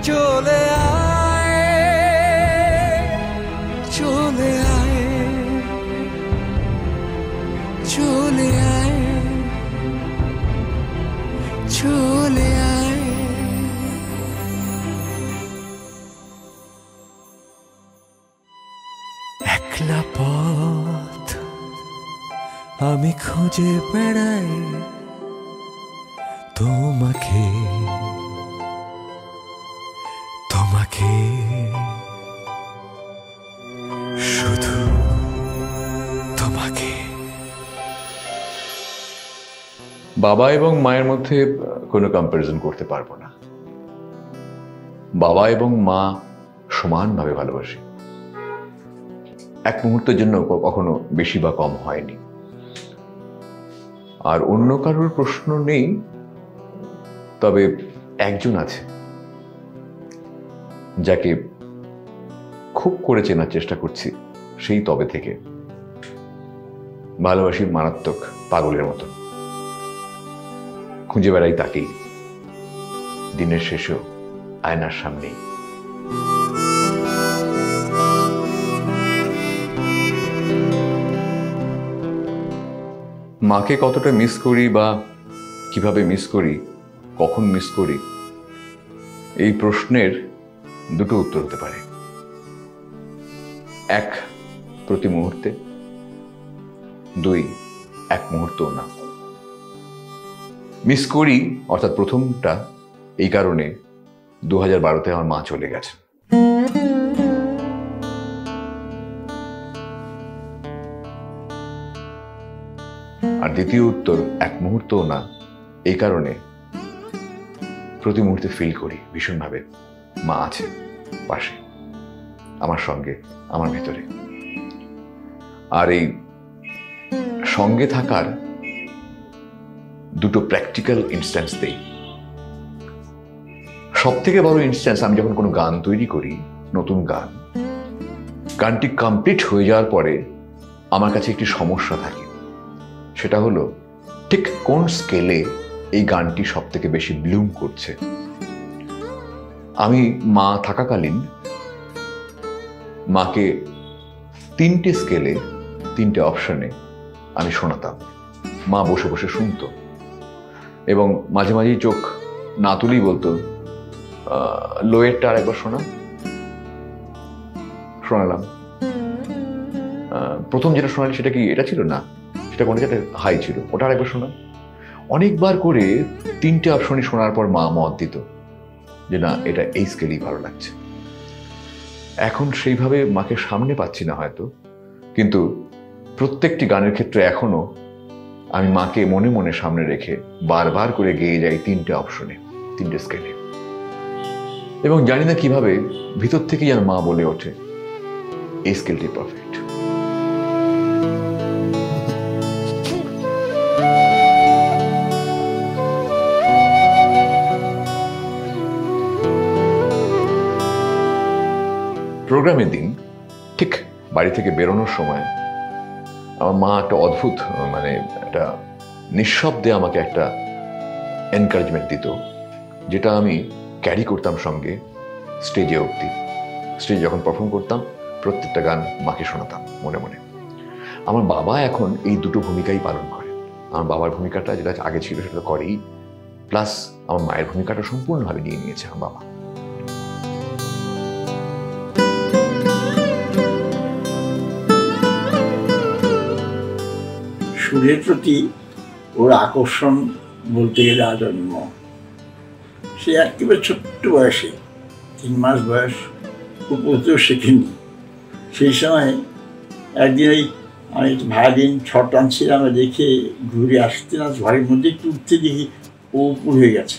চলে আয়, চলে আয়, চলে আয়, চলে আয়। একলা পথ আমি খুঁজে বেড়াই তোমাকে, তোমাকে। তোমাকে, শুধু তোমাকে। বাবা এবং মায়ের মধ্যে কোনো কম্প্যারিজন করতে পারবো না। বাবা এবং মা সমানভাবে ভালোবাসি, এক মুহূর্তের জন্য কখনো বেশি বা কম হয়নি। আর অন্য কারোর প্রশ্ন নেই, তবে একজন আছে যাকে খুব করে চেনার চেষ্টা করছি সেই তবে থেকে। ভালোবাসি মারাত্মক পাগলের মতো, খুঁজে বেড়াই তাকেই দিনের শেষেও আয়নার সামনেই। মাকে কতটা মিস করি বা কিভাবে মিস করি, কখন মিস করি, এই প্রশ্নের দুটো উত্তর হতে পারে। এক, প্রতি মুহূর্তে। দুই, এক মুহূর্তও না। মিস করি অর্থাৎ প্রথমটা এই কারণে 2012-তে আমার মা চলে গেছে। আর দ্বিতীয় উত্তর, এক মুহূর্তও না, এই কারণে প্রতি মুহূর্তে ফিল করি ভীষণভাবে মা আছে পাশে, আমার সঙ্গে, আমার ভেতরে। আর এই সঙ্গে থাকার দুটো প্র্যাকটিক্যাল ইনস্ট্যান্স দেই। সব থেকে বড় ইনস্ট্যান্স, আমি যখন কোনো গান তৈরি করি, নতুন গান, গানটি কমপ্লিট হয়ে যাওয়ার পরে আমার কাছে একটি সমস্যা থাকে। সেটা হলো ঠিক কোন স্কেলে এই গানটি সব থেকে বেশি ব্লুম করছে। আমি মা থাকাকালীন মাকে 3টে স্কেলে, 3টে অপশনে আমি শোনাতাম। মা বসে বসে শুনতো এবং মাঝে মাঝেই চোখ না তুলেই বলতো, লোয়েরটা আর একবার শোনালাম। প্রথম যেটা শোনালি সেটা কি এটা ছিল না, সেটা কোনো যেটা হাই ছিল, ওটা আরেকবার শোনা। অনেকবার করে 3টে অপশনই শোনার পর মা মত দিত যে না, এটা এই স্কেলেই ভালো লাগছে। এখন সেইভাবে মাকে সামনে পাচ্ছি না হয়তো, কিন্তু প্রত্যেকটি গানের ক্ষেত্রে এখনো আমি মাকে মনে মনে সামনে রেখে বারবার করে গেয়ে যাই 3টে অপশনে, 3টে স্কেলে। এবং জানি না কিভাবে ভিতর থেকেই আর মা বলে ওঠে, এই স্কেলটি পারফেক্ট। প্রোগ্রামের দিন ঠিক বাড়ি থেকে বেরোনোর সময় আমার মা একটা অদ্ভুত, মানে একটা নিঃশব্দে আমাকে একটা এনকারেজমেন্ট দিত, যেটা আমি ক্যারি করতাম সঙ্গে স্টেজে অবধি। স্টেজে যখন পারফর্ম করতাম প্রত্যেকটা গান মাকে শোনাতাম মনে মনে। আমার বাবা এখন এই দুটো ভূমিকাই পালন করে। আমার বাবার ভূমিকাটা যেটা আগে ছিল সেটা করেই, প্লাস আমার মায়ের ভূমিকাটা সম্পূর্ণভাবে নিয়ে নিয়েছে আমার বাবা। সুরের প্রতি ওর আকর্ষণ বলতে গেলে আজন্ম। সে একেবারে ছোট্ট বয়সে, 3 মাস বয়স, উপরতেও শেখেনি। সেই সময় একদিন আমি ভায়োলিন ছট আনছিলাম, দেখে ঘুরে আসতে না ঘরের মধ্যে একটু উঠতে দেখি ও উপর হয়ে গেছে।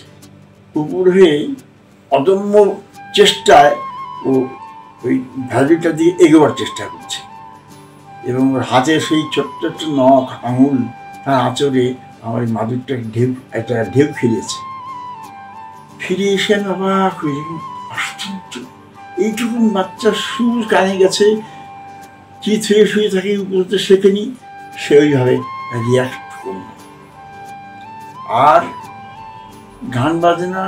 উপর হয়ে অদম্য চেষ্টায় ও ওই ভায়োলিনটার দিকে এগোবার চেষ্টা করছে এবং ওর হাতে সেই ছোট্ট ছোট্ট নখ আঙুল তার আঁচড়ে আমার মাদুরটা একটা ঢেউ খেলিয়েছে। ফিরে এসে আমি অবাক হয়ে, আশ্চর্য, এইটুকুন বাচ্চা সুর কানে গেছে, চিত হয়ে শুয়ে থাকে, উপরতে শেখেনি, সে ওইভাবে রিয়াক্ট করল। আর গান বাজনা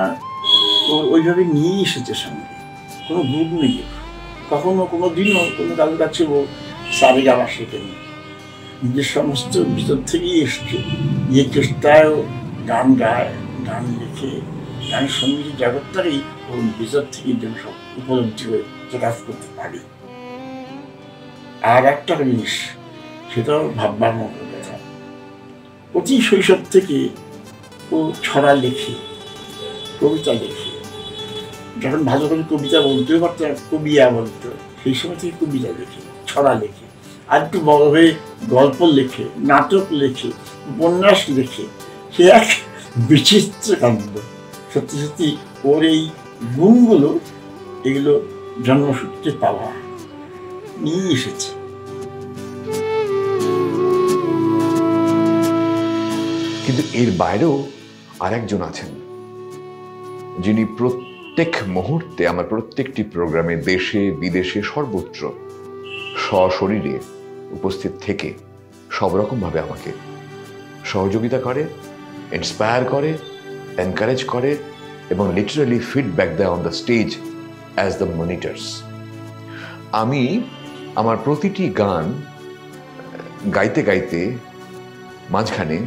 ওইভাবে নিয়ে এসেছে সঙ্গে, কোনো গ্রুপ নেই। কখনো কোনো দিনও কোনো কারোর কাছে ও সারে গাওয়া শেখেনি, নিজের সমস্ত ভিতর থেকেই এসছে। যে চেষ্টায়ও গান গায়, গান লিখে, গানের সঙ্গীত জগৎটাকেই ওর ভিতর থেকেই যেন সব উপলব্ধি হয়ে প্রকাশ করতে পারি। আর একটা জিনিস, সেটাও ভাববার মতো কথা, অতি শৈশব থেকে ও ছড়া লেখে, কবিতা লেখে, যখন ভালো করে কবিতা বলতেও পারতো, কবিয়া বলতো, সেই সময় থেকে কবিতা লেখে, ছড়া লেখে, আর একটু বড় হয়ে গল্প লেখে, নাটক লেখে, উপন্যাস লেখে। সে এক বিচিত্র কাণ্ড। সত্যি সত্যি ওর এই গুণগুলো, এগুলো জন্মসূত্রে পাওয়া, নিয়ে এসেছে। কিন্তু এর বাইরেও আরেকজন আছেন যিনি প্রত্যেক মুহূর্তে আমার প্রত্যেকটি প্রোগ্রামে দেশে বিদেশে সর্বত্র সশরীরে উপস্থিত থেকে সব রকমভাবে আমাকে সহযোগিতা করে, ইন্সপায়ার করে, এনকারেজ করে এবং লিটারালি ফিডব্যাক দেয় on the stage as the monitors. আমি আমার প্রতিটি গান গাইতে গাইতে মাঝখানে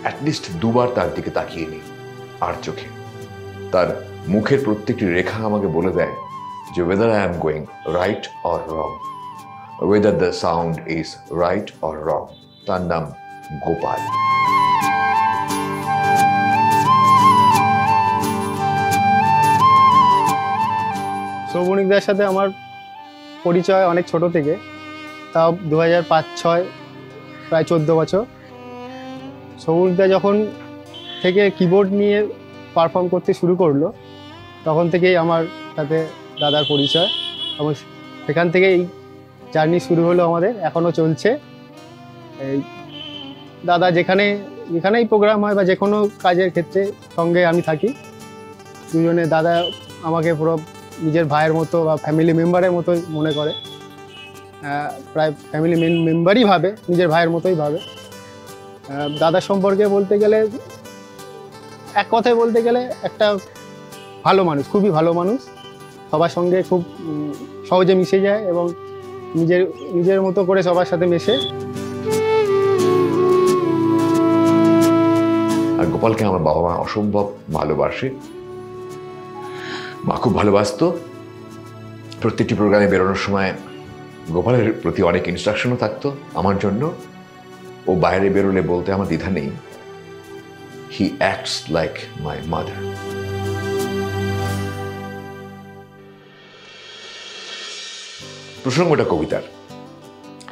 অ্যাটলিস্ট দুবার তার দিকে তাকিয়ে নিই আর চোখে। তার মুখের প্রত্যেকটি রেখা আমাকে বলে দেয় যে whether I am going right or wrong, whether the sound is right or wrong. তার নাম গোপাল। সৌবনিকদার সাথে আমার পরিচয় অনেক ছোট থেকে, তাও 2005-06, প্রায় 14 বছর। সৌবনিকদা যখন থেকে কিবোর্ড নিয়ে পারফর্ম করতে শুরু করলো, তখন থেকেই আমার সাথে দাদার পরিচয় এবং সেখান থেকে এই জার্নি শুরু হলো আমাদের, এখনও চলছে। এই দাদা যেখানেই প্রোগ্রাম হয় বা যে কোনো কাজের ক্ষেত্রে সঙ্গে আমি থাকি। দুজনে দাদা আমাকে পুরো নিজের ভাইয়ের মতো বা ফ্যামিলি মেম্বারের মতোই মনে করে, প্রায় ফ্যামিলি মেম্বারই ভাবে, নিজের ভাইয়ের মতোই ভাবে। দাদার সম্পর্কে বলতে গেলে, এক কথায় বলতে গেলে একটা ভালো মানুষ, খুবই ভালো মানুষ। সবার সঙ্গে খুব সহজে মিশে যায় এবং নিজের মতো করে সবার সাথে মেশে। আর গোপালকে আমার বাবা মা অসম্ভব ভালোবাসে। মা খুব ভালোবাসতো। প্রত্যেকটি প্রোগ্রামে বেরোনোর সময় গোপালের প্রতি অনেক ইনস্ট্রাকশনও থাকতো আমার জন্য। ও বাইরে বেরোলে বলতে আমার দ্বিধা নেই, he acts like my mother. প্রসঙ্গটা কবিতার।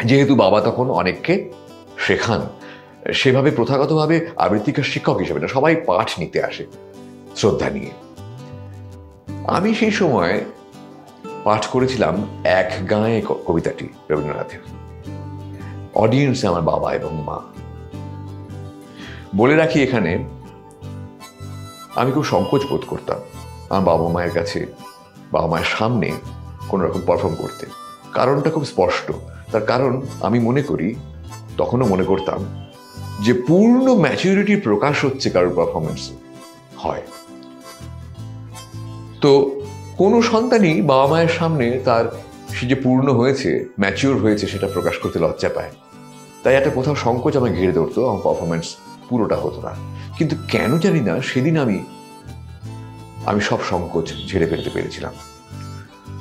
যেহেতু বাবা তখন অনেককে শেখান, সেভাবে প্রথাগতভাবে আবৃত্তিকার শিক্ষক হিসেবে না, সবাই পাঠ নিতে আসে শ্রদ্ধা নিয়ে। আমি সেই সময় পাঠ করেছিলাম এক গায়ে কবিতাটি রবীন্দ্রনাথের। অডিয়েন্সে আমার বাবা এবং মা। বলে রাখি এখানে, আমি খুব সংকোচ বোধ করতাম আমার বাবা মায়ের কাছে, বাবা মায়ের সামনে কোনো রকম পারফর্ম করতে। কারণটা খুব স্পষ্ট। তার কারণ আমি মনে করি, তখনও মনে করতাম, যে পূর্ণ ম্যাচুরিটির প্রকাশ হচ্ছে কারোর পারফরমেন্স হয়। তো কোনো সন্তানই বাবা মায়ের সামনে তার সে যে পূর্ণ হয়েছে, ম্যাচিওর হয়েছে, সেটা প্রকাশ করতে লজ্জা পায়। তাই একটা কোথাও সংকোচ আমাকে ঘিরে ধরতো, আমার পারফরমেন্স পুরোটা হতো না। কিন্তু কেন জানি না সেদিন আমি সব সংকোচ ঝেড়ে ফেলতে পেরেছিলাম।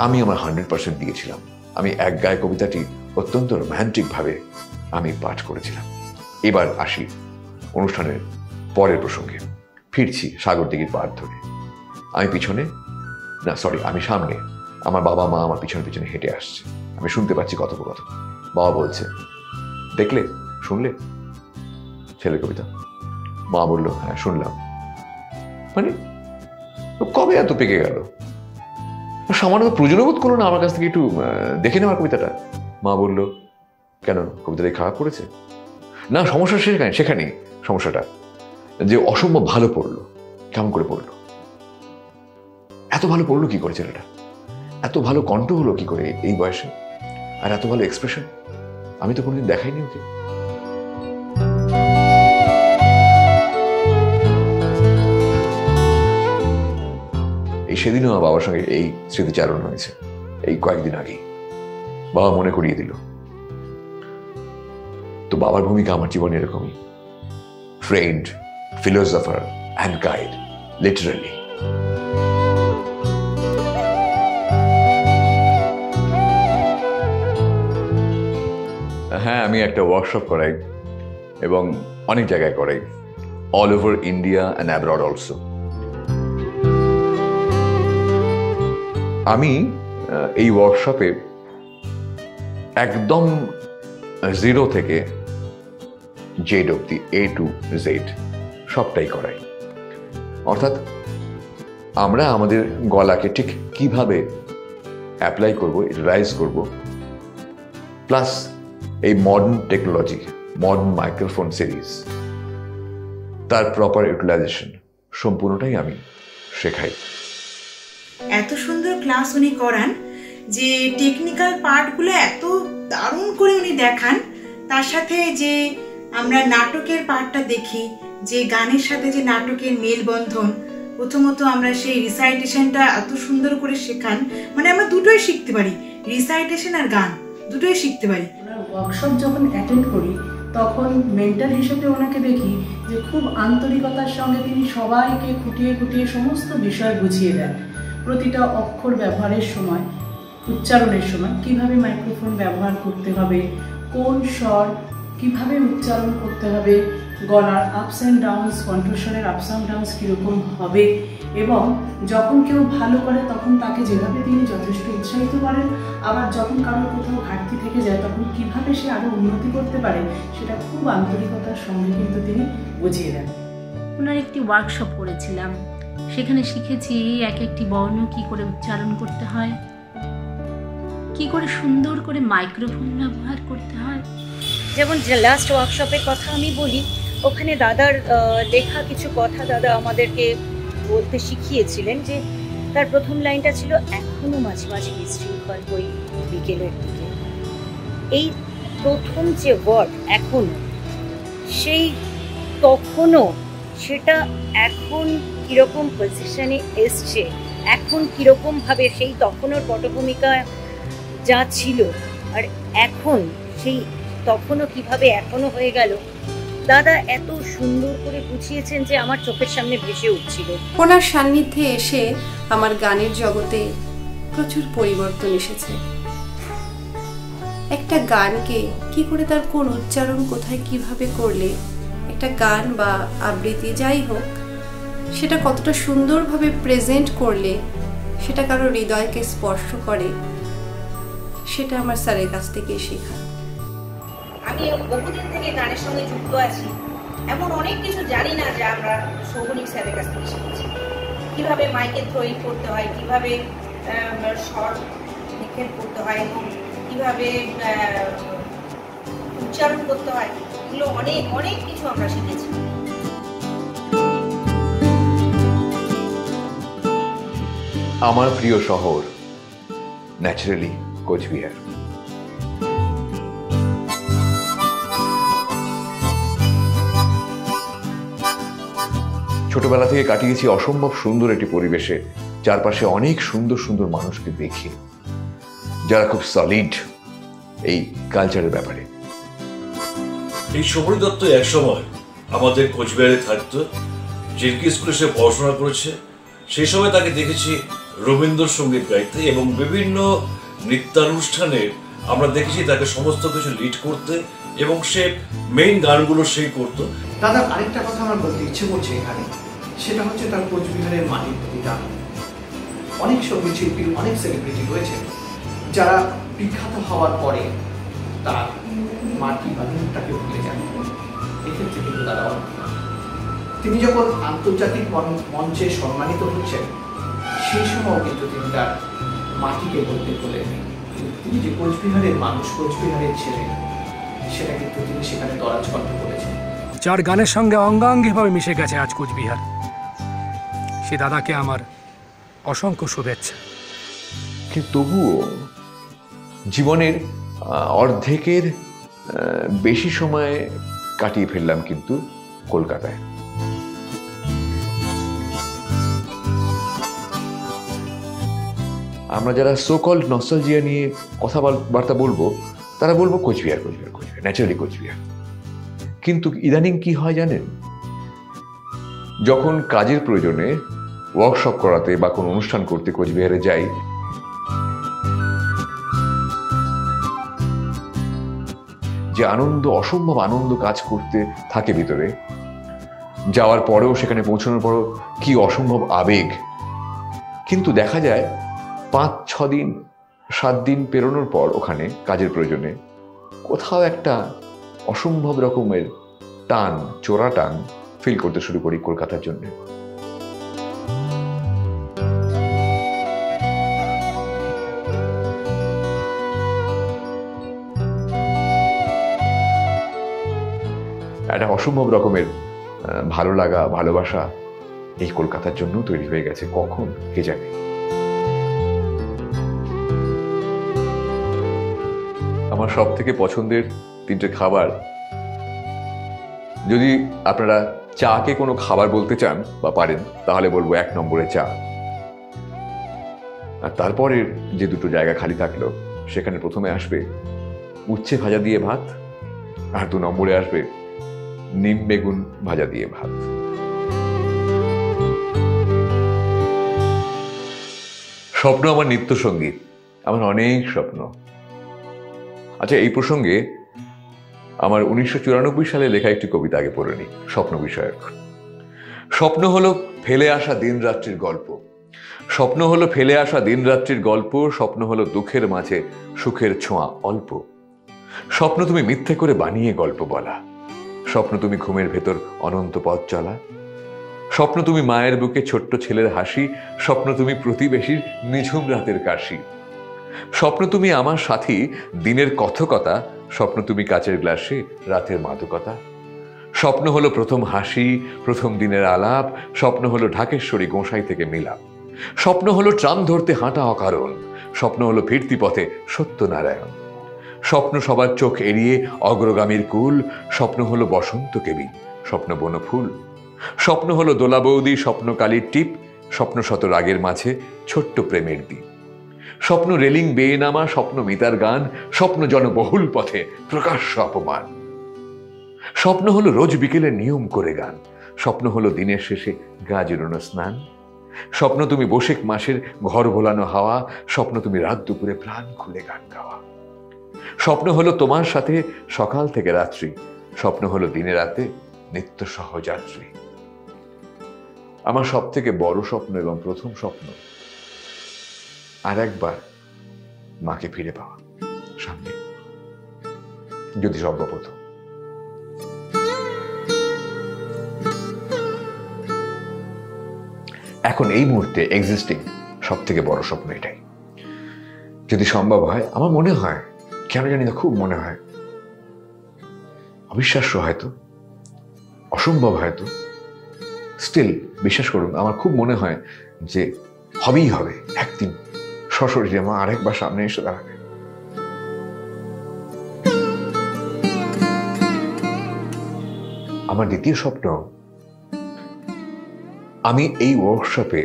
আমি আমার 100% দিয়েছিলাম। আমি এক গায়ে কবিতাটি অত্যন্ত রোম্যান্টিকভাবে আমি পাঠ করেছিলাম। এবার আসি অনুষ্ঠানের পরের প্রসঙ্গে। ফিরছি সাগরদিঘির পাড় ধরে। আমি সামনে, আমার বাবা মা আমার পিছনে পিছনে হেঁটে আসছে। আমি শুনতে পাচ্ছি কথোপকথন। বাবা বলছে, দেখলে, শুনলে ছেলের কবিতা? মা বলল, হ্যাঁ শুনলাম। মানে কবে এত পেকে গেল? সামান্য প্রয়োজনবোধ করলো না আমার কাছ থেকে একটু দেখে নেওয়ার কবিতাটা? মা বলল, কেন, কবিতাটাই খারাপ করেছে? না, সমস্যা সেখানেই সমস্যাটা, যে অসম্ভব ভালো পড়লো। কেমন করে পড়লো? এত ভালো পড়লো কি করে ছেলেটা? এত ভালো কণ্ঠ হলো কি করে এই বয়সে? আর এত ভালো এক্সপ্রেশন আমি তো কোনোদিন দেখাইনি ওকে। এই সেদিনও আমার বাবার সঙ্গে এই স্মৃতিচারণ হয়েছে, এই কয়েকদিন আগেই। বাবা মনে করিয়ে দিল। তো বাবার ভূমিকা আমার জীবনে এরকমই, friend, philosopher and guide, literally. হ্যাঁ, আমি একটা ওয়ার্কশপ করাই এবং অনেক জায়গায় করাই, all over India and abroad also. আমি এই ওয়ার্কশপে একদম 0 থেকে জেড অব্দি, A to Z সবটাই করাই। অর্থাৎ আমরা আমাদের গলাকে ঠিক কিভাবে অ্যাপ্লাই করব, রাইজ করব, প্লাস এই modern technology, modern microphone series, তার প্রপার ইউটিলাইজেশন সম্পূর্ণটাই আমি শেখাই। এত সুন্দর ক্লাস উনি করান যে টেকনিক্যাল পার্টগুলো এত দারুণ করে উনি দেখান, তার সাথে যে আমরা নাটকের পার্টটা দেখি, যে গানের সাথে যে নাটকের মেলবন্ধন, প্রথমত আমরা সেই রিসাইটেশনটা এত সুন্দর করে শেখান, মানে আমরা দুটোই শিখতে পারি, রিসাইটেশন আর গান দুটোই শিখতে পারি। ওয়ার্কশপ যখন অ্যাটেন্ড করি তখন মেন্টর হিসেবে ওনাকে দেখি যে খুব আন্তরিকতার সঙ্গে তিনি সবাইকে খুঁটিয়ে খুঁটিয়ে সমস্ত বিষয় বুঝিয়ে দেন। প্রতিটা অক্ষর ব্যবহারের সময়, উচ্চারণের সময় কিভাবে মাইক্রোফোন ব্যবহার করতে হবে, কোন স্বর কিভাবে উচ্চারণ করতে হবে, গলার আপস অ্যান্ড ডাউনস, কণ্ঠস্বরের আপস অ্যান্ড ডাউনস কীরকম হবে, এবং যখন কেউ ভালো করে তখন তাকে যেভাবে তিনি যথেষ্ট উৎসাহিত করেন, আবার যখন কারোর কোথাও ঘাটতি থেকে যায় তখন কিভাবে সে আরও উন্নতি করতে পারে সেটা খুব আন্তরিকতার সঙ্গে কিন্তু তিনি বুঝিয়ে দেন। ওনার একটি ওয়ার্কশপ করেছিলাম, সেখানে শিখেছি এক একটি বর্ণ কি করে উচ্চারণ করতে হয়, কি করে সুন্দর করে মাইক্রোফোন ব্যবহার করতে হয়। যেমন লাস্ট ওয়ার্কশপের কথা আমি বলি, ওখানে দাদার লেখা কিছু কথা দাদা আমাদেরকে বলতে শিখিয়েছিলেন। যে তার প্রথম লাইনটা ছিল, এখনো মাঝে মাঝে বিশৃঙ্খল হই বিকেলের দিকে। এই প্রথম যে ওয়ার্ড এখনো, সেই তখনও, সেটা এখন কিরকম পজিশনে এসছে, এখন কিরকমভাবে সেই তখনের পটভূমিকা যা ছিল আর এখন সেই তখনও কিভাবে এখনো হয়ে গেল, দাদা এত সুন্দর করে বুঝিয়েছেন যে আমার চোখের সামনে ভেসে উঠছিল। ওনার সান্নিধ্যে এসে আমার গানের জগতে প্রচুর পরিবর্তন এসেছে। একটা গানকে কি করে তার কোন উচ্চারণ কোথায় কিভাবে করলে একটা গান বা আবৃত্তি যাই হোক সেটা কতটা সুন্দরভাবে প্রেজেন্ট করলে সেটা কারো হৃদয়কে স্পর্শ করে, সেটা আমার স্যারের কাছ থেকে শেখা। আমি বহুদিন থেকে গানের সঙ্গে যুক্ত আছি, এমন অনেক কিছু জানি না যে আমরা সৌগনিক স্যারের কাছ থেকে শিখেছি। কীভাবে মাইকে থ্রোয়িং করতে হয়, কীভাবে শর্ট নিক্ষেপ করতে হয় এবং কীভাবে উচ্চারণ করতে হয়, এগুলো অনেক অনেক কিছু আমরা শিখেছি। আমার প্রিয় শহর ন্যাচারালি কোচবিহার। ছোটবেলা থেকে কাটিয়েছি অসম্ভব সুন্দর একটি পরিবেশে, চারপাশে অনেক সুন্দর সুন্দর মানুষকে দেখি যারা খুব সলিড এই কালচারের ব্যাপারে। এই সমরী দত্ত একসময় আমাদের কোচবিহারে থাকতো, জিরকি স্কুলে সে পড়াশোনা করেছে। সেই সময় তাকে দেখেছি রবীন্দ্রসঙ্গীত গাইতে এবং বিভিন্ন নৃত্যানুষ্ঠানে আমরা দেখেছি তাকে সমস্ত কিছু লিড করতে এবং সে মেইন গানগুলো সেই করতো। দাদা আরেকটা কথা আমার বলতে ইচ্ছে করছে এখানে, সেটা হচ্ছে তার কোচবিহারের মাটির প্রতি টান। অনেক সঙ্গীত শিল্পী, অনেক সেলিব্রিটি রয়েছে যারা বিখ্যাত হওয়ার পরে তার মাটি বা দিনটাকে ভুলে যান। এক্ষেত্রে কিন্তু দাদা তিনি যখন আন্তর্জাতিক মঞ্চে সম্মানিত হচ্ছেন সেই সময় কিন্তু তিনি তার মাটিকে বলতে ভুলেননি। তিনি যে কোচবিহারের মানুষ, কোচবিহারের ছেলে, সেটা কিন্তু তিনি সেখানে দরাজ কণ্ঠ করেছেন। যার গানের সঙ্গে অঙ্গাঙ্গিভাবে মিশে গেছে আজ কোচবিহার, সে দাদাকে আমার অসংখ্য শুভেচ্ছা। কিন্তু তবুও জীবনের অর্ধেকের বেশি সময় কাটিয়ে ফেললাম কিন্তু কলকাতায়। আমরা যারা সো-কল্ড নস্টালজিয়া নিয়ে কথাবার্তা বলবো তারা বলবো কোচবিহার, কোচবিহার, কোচবিহার, ন্যাচারালি কোচবিহার। কিন্তু ইদানিং কি হয় জানেন, যখন কাজের প্রয়োজনে ওয়ার্কশপ করাতে বা কোনো অনুষ্ঠান করতে কোচবিহারে যাই, যে আনন্দ, অসম্ভব আনন্দ কাজ করতে থাকে ভিতরে, যাওয়ার পরেও সেখানে পৌঁছানোর পরেও কি অসম্ভব আবেগ। কিন্তু দেখা যায় 5-6 দিন 7 দিন পেরোনোর পর ওখানে কাজের প্রয়োজনে কোথাও একটা অসম্ভব রকমের টান, চোরা টান ফিল করতে শুরু করি কলকাতার জন্য। একটা অসম্ভব রকমের ভালো লাগা, ভালোবাসা এই কলকাতার জন্য তৈরি হয়ে গেছে। কখন কে জানে। আমার সব থেকে পছন্দের 3টে খাবার, যদি আপনারা চাকে কোনো খাবার বলতে চান বা পারেন তাহলে বলবো 1 নম্বরে চা। আর তারপরে যে 2টো জায়গা খালি থাকলো সেখানে প্রথমে আসবে উচ্ছে ভাজা দিয়ে ভাত, আর 2 নম্বরে আসবে নিম বেগুন ভাজা দিয়ে ভাত। স্বপ্ন আমার নিত্য সঙ্গী, আমার অনেক স্বপ্ন। আচ্ছা, এই প্রসঙ্গে আমার 1994 সালে লেখা একটি কবিতা আগে পড়ে নি, স্বপ্ন বিষয়ক। স্বপ্ন হলো ফেলে আসা দিন রাত্রির গল্প, স্বপ্ন হলো ফেলে আসা দিন রাত্রির গল্প, স্বপ্ন হলো দুঃখের মাঝে সুখের ছোঁয়া অল্প। স্বপ্ন তুমি মিথ্যে করে বানিয়ে গল্প বলা, স্বপ্ন তুমি ঘুমের ভেতর অনন্ত পথ চলা, স্বপ্ন তুমি মায়ের বুকে ছোট্ট ছেলের হাসি, স্বপ্ন তুমি প্রতিবেশীর নিঝুম রাতের কাশি, স্বপ্ন তুমি আমার সাথী দিনের কথকতা, স্বপ্ন তুমি কাচের গ্লাসে রাতের মাদকতা। স্বপ্ন হলো প্রথম হাসি, প্রথম দিনের আলাপ, স্বপ্ন হলো ঢাকেশ্বরী গোঁসাই থেকে মিলাপ, স্বপ্ন হলো ট্রাম ধরতে হাঁটা অকারণ, স্বপ্ন হলো ফিরতি পথে সত্যনারায়ণ, স্বপ্ন সবার চোখ এড়িয়ে অগ্রগামীর কুল, স্বপ্ন হলো বসন্ত কেবি স্বপ্ন বনফুল, স্বপ্ন হলো দোলা বৌদি স্বপ্ন কালীর টিপ, স্বপ্ন শত রাগের মাঝে ছোট্ট প্রেমের দ্বীপ, স্বপ্ন রেলিং বেয়ে নামা, স্বপ্ন মিতার গান, স্বপ্ন জনবহুল পথে প্রকাশ্য অপমান, স্বপ্ন হলো রোজ বিকেলে নিয়ম করে গান, স্বপ্ন হলো দিনের শেষে গা জুড়োনো স্নান, স্বপ্ন তুমি বৈশাখ মাসের ঘর ভোলানো হাওয়া, স্বপ্ন তুমি রাত দুপুরে প্রাণ খুলে গান গাওয়া, স্বপ্ন হলো তোমার সাথে সকাল থেকে রাত্রি, স্বপ্ন হলো দিনে রাতে নিত্য সহযাত্রী। আমার সব থেকে বড় স্বপ্ন এবং প্রথম স্বপ্ন আর একবার মাকে ফিরে পাওয়া সামনে, যদি সম্ভব হতো। এখন এই মুহূর্তে এক্সিস্টিং সব থেকে বড় স্বপ্ন এটাই। যদি সম্ভব হয়, আমার মনে হয়, কেন জানি না, খুব মনে হয়, অবিশ্বাস্য হয়তো, অসম্ভব হয়তো, স্টিল বিশ্বাস করুন, আমার খুব মনে হয় যে হবেই হবে, একদিন সশরীরে মা আরেকবার সামনে এসে দাঁড়াবে। আমার দ্বিতীয় স্বপ্ন, আমি এই ওয়ার্কশপে,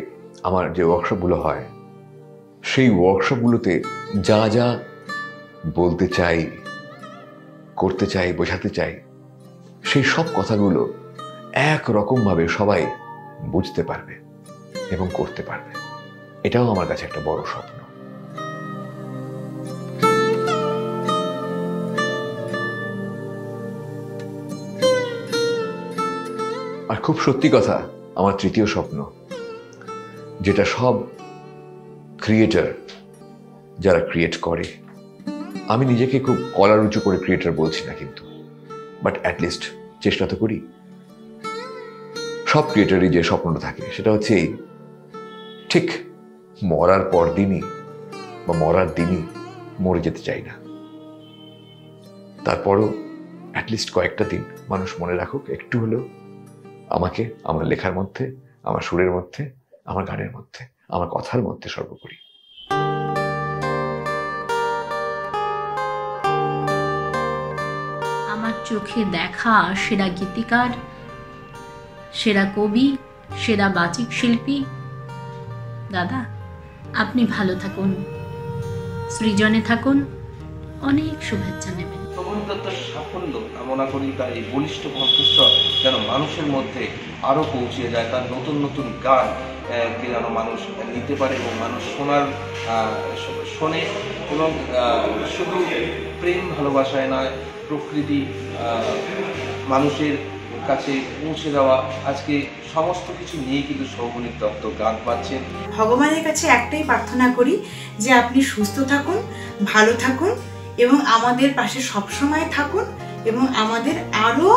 আমার যে ওয়ার্কশপগুলো হয় সেই ওয়ার্কশপগুলোতে যা যা বলতে চাই, করতে চাই, বোঝাতে চাই, সেই সব কথাগুলো একরকমভাবে সবাই বুঝতে পারবে এবং করতে পারবে। এটাও আমার কাছে একটা বড় স্বপ্ন। আর খুব সত্যি কথা, আমার তৃতীয় স্বপ্ন, যেটা সব ক্রিয়েটর যারা ক্রিয়েট করে, আমি নিজেকে খুব কলার উঁচু করে ক্রিয়েটর বলছি না কিন্তু, বাট অ্যাটলিস্ট চেষ্টা তো করি। সব ক্রিয়েটরই যে স্বপ্নটা থাকে সেটা হচ্ছে এই, ঠিক মরার পর দিনই বা মরার দিনই মরে যেতে চাই না, তারপরও অ্যাটলিস্ট কয়েকটা দিন মানুষ মনে রাখুক একটু হলেও আমাকে, আমার লেখার মধ্যে, আমার সুরের মধ্যে, আমার গানের মধ্যে, আমার কথার মধ্যে সর্বোপরি। আমার চোখে দেখা সেরা গীতিকার, সেরা কবি, সেরা বাচিক শিল্পী দাদা, আপনি ভালো থাকুন, সৃজনে থাকুন, অনেক শুভেচ্ছা নেবেন। শোভন দত্তর সাফল্য কামনা করি, তার এই বলিষ্ঠ কণ্ঠস্বর যেন মানুষের মধ্যে আরো পৌঁছে যায়, তার নতুন নতুন গান কে যেন মানুষ নিতে পারে এবং মানুষ শোনে, এবং শুধু প্রেম ভালোবাসায় নয়, প্রকৃতি, মানুষের কাছে পৌঁছে দেওয়া, আজকে সমস্ত কিছু নিয়ে কিন্তু সৌগনিক দত্ত গান পাচ্ছেন। ভগবানের কাছে একটাই প্রার্থনা করি যে আপনি সুস্থ থাকুন, ভালো থাকুন এবং আমাদের পাশে সবসময় থাকুন এবং আমাদের আরও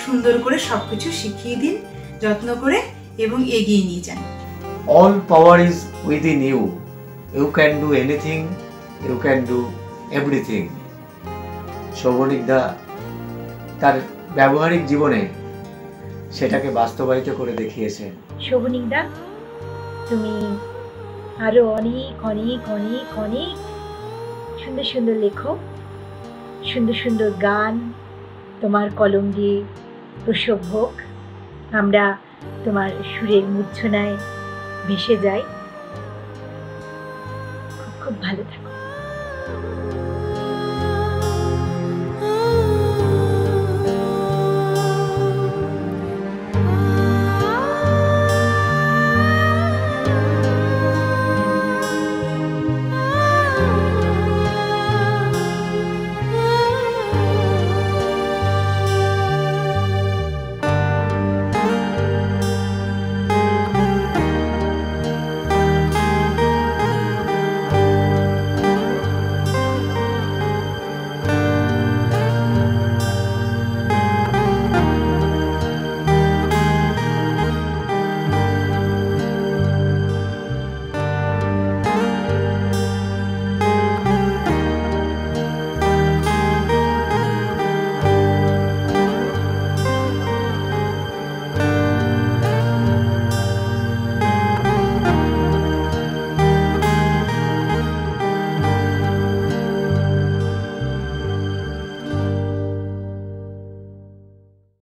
সুন্দর করে সব কিছু শিখিয়ে দিন, যত্ন করে এবং এগিয়ে নিয়ে যান। All power is within you. You can do anything, you can do everything. শৌগনিক দা তার ব্যবহারিক জীবনে সেটাকে বাস্তবায়িত করে দেখিয়েছেন। শৌগনিক দা, তুমি আরো অনেক অনেক অনেক অনেক সুন্দর সুন্দর লেখো, সুন্দর সুন্দর গান তোমার কলম দিয়ে প্রসব হোক, আমরা তোমার সুরের মূর্ছনায় ভেসে যাই। খুব খুব ভালো থাকো।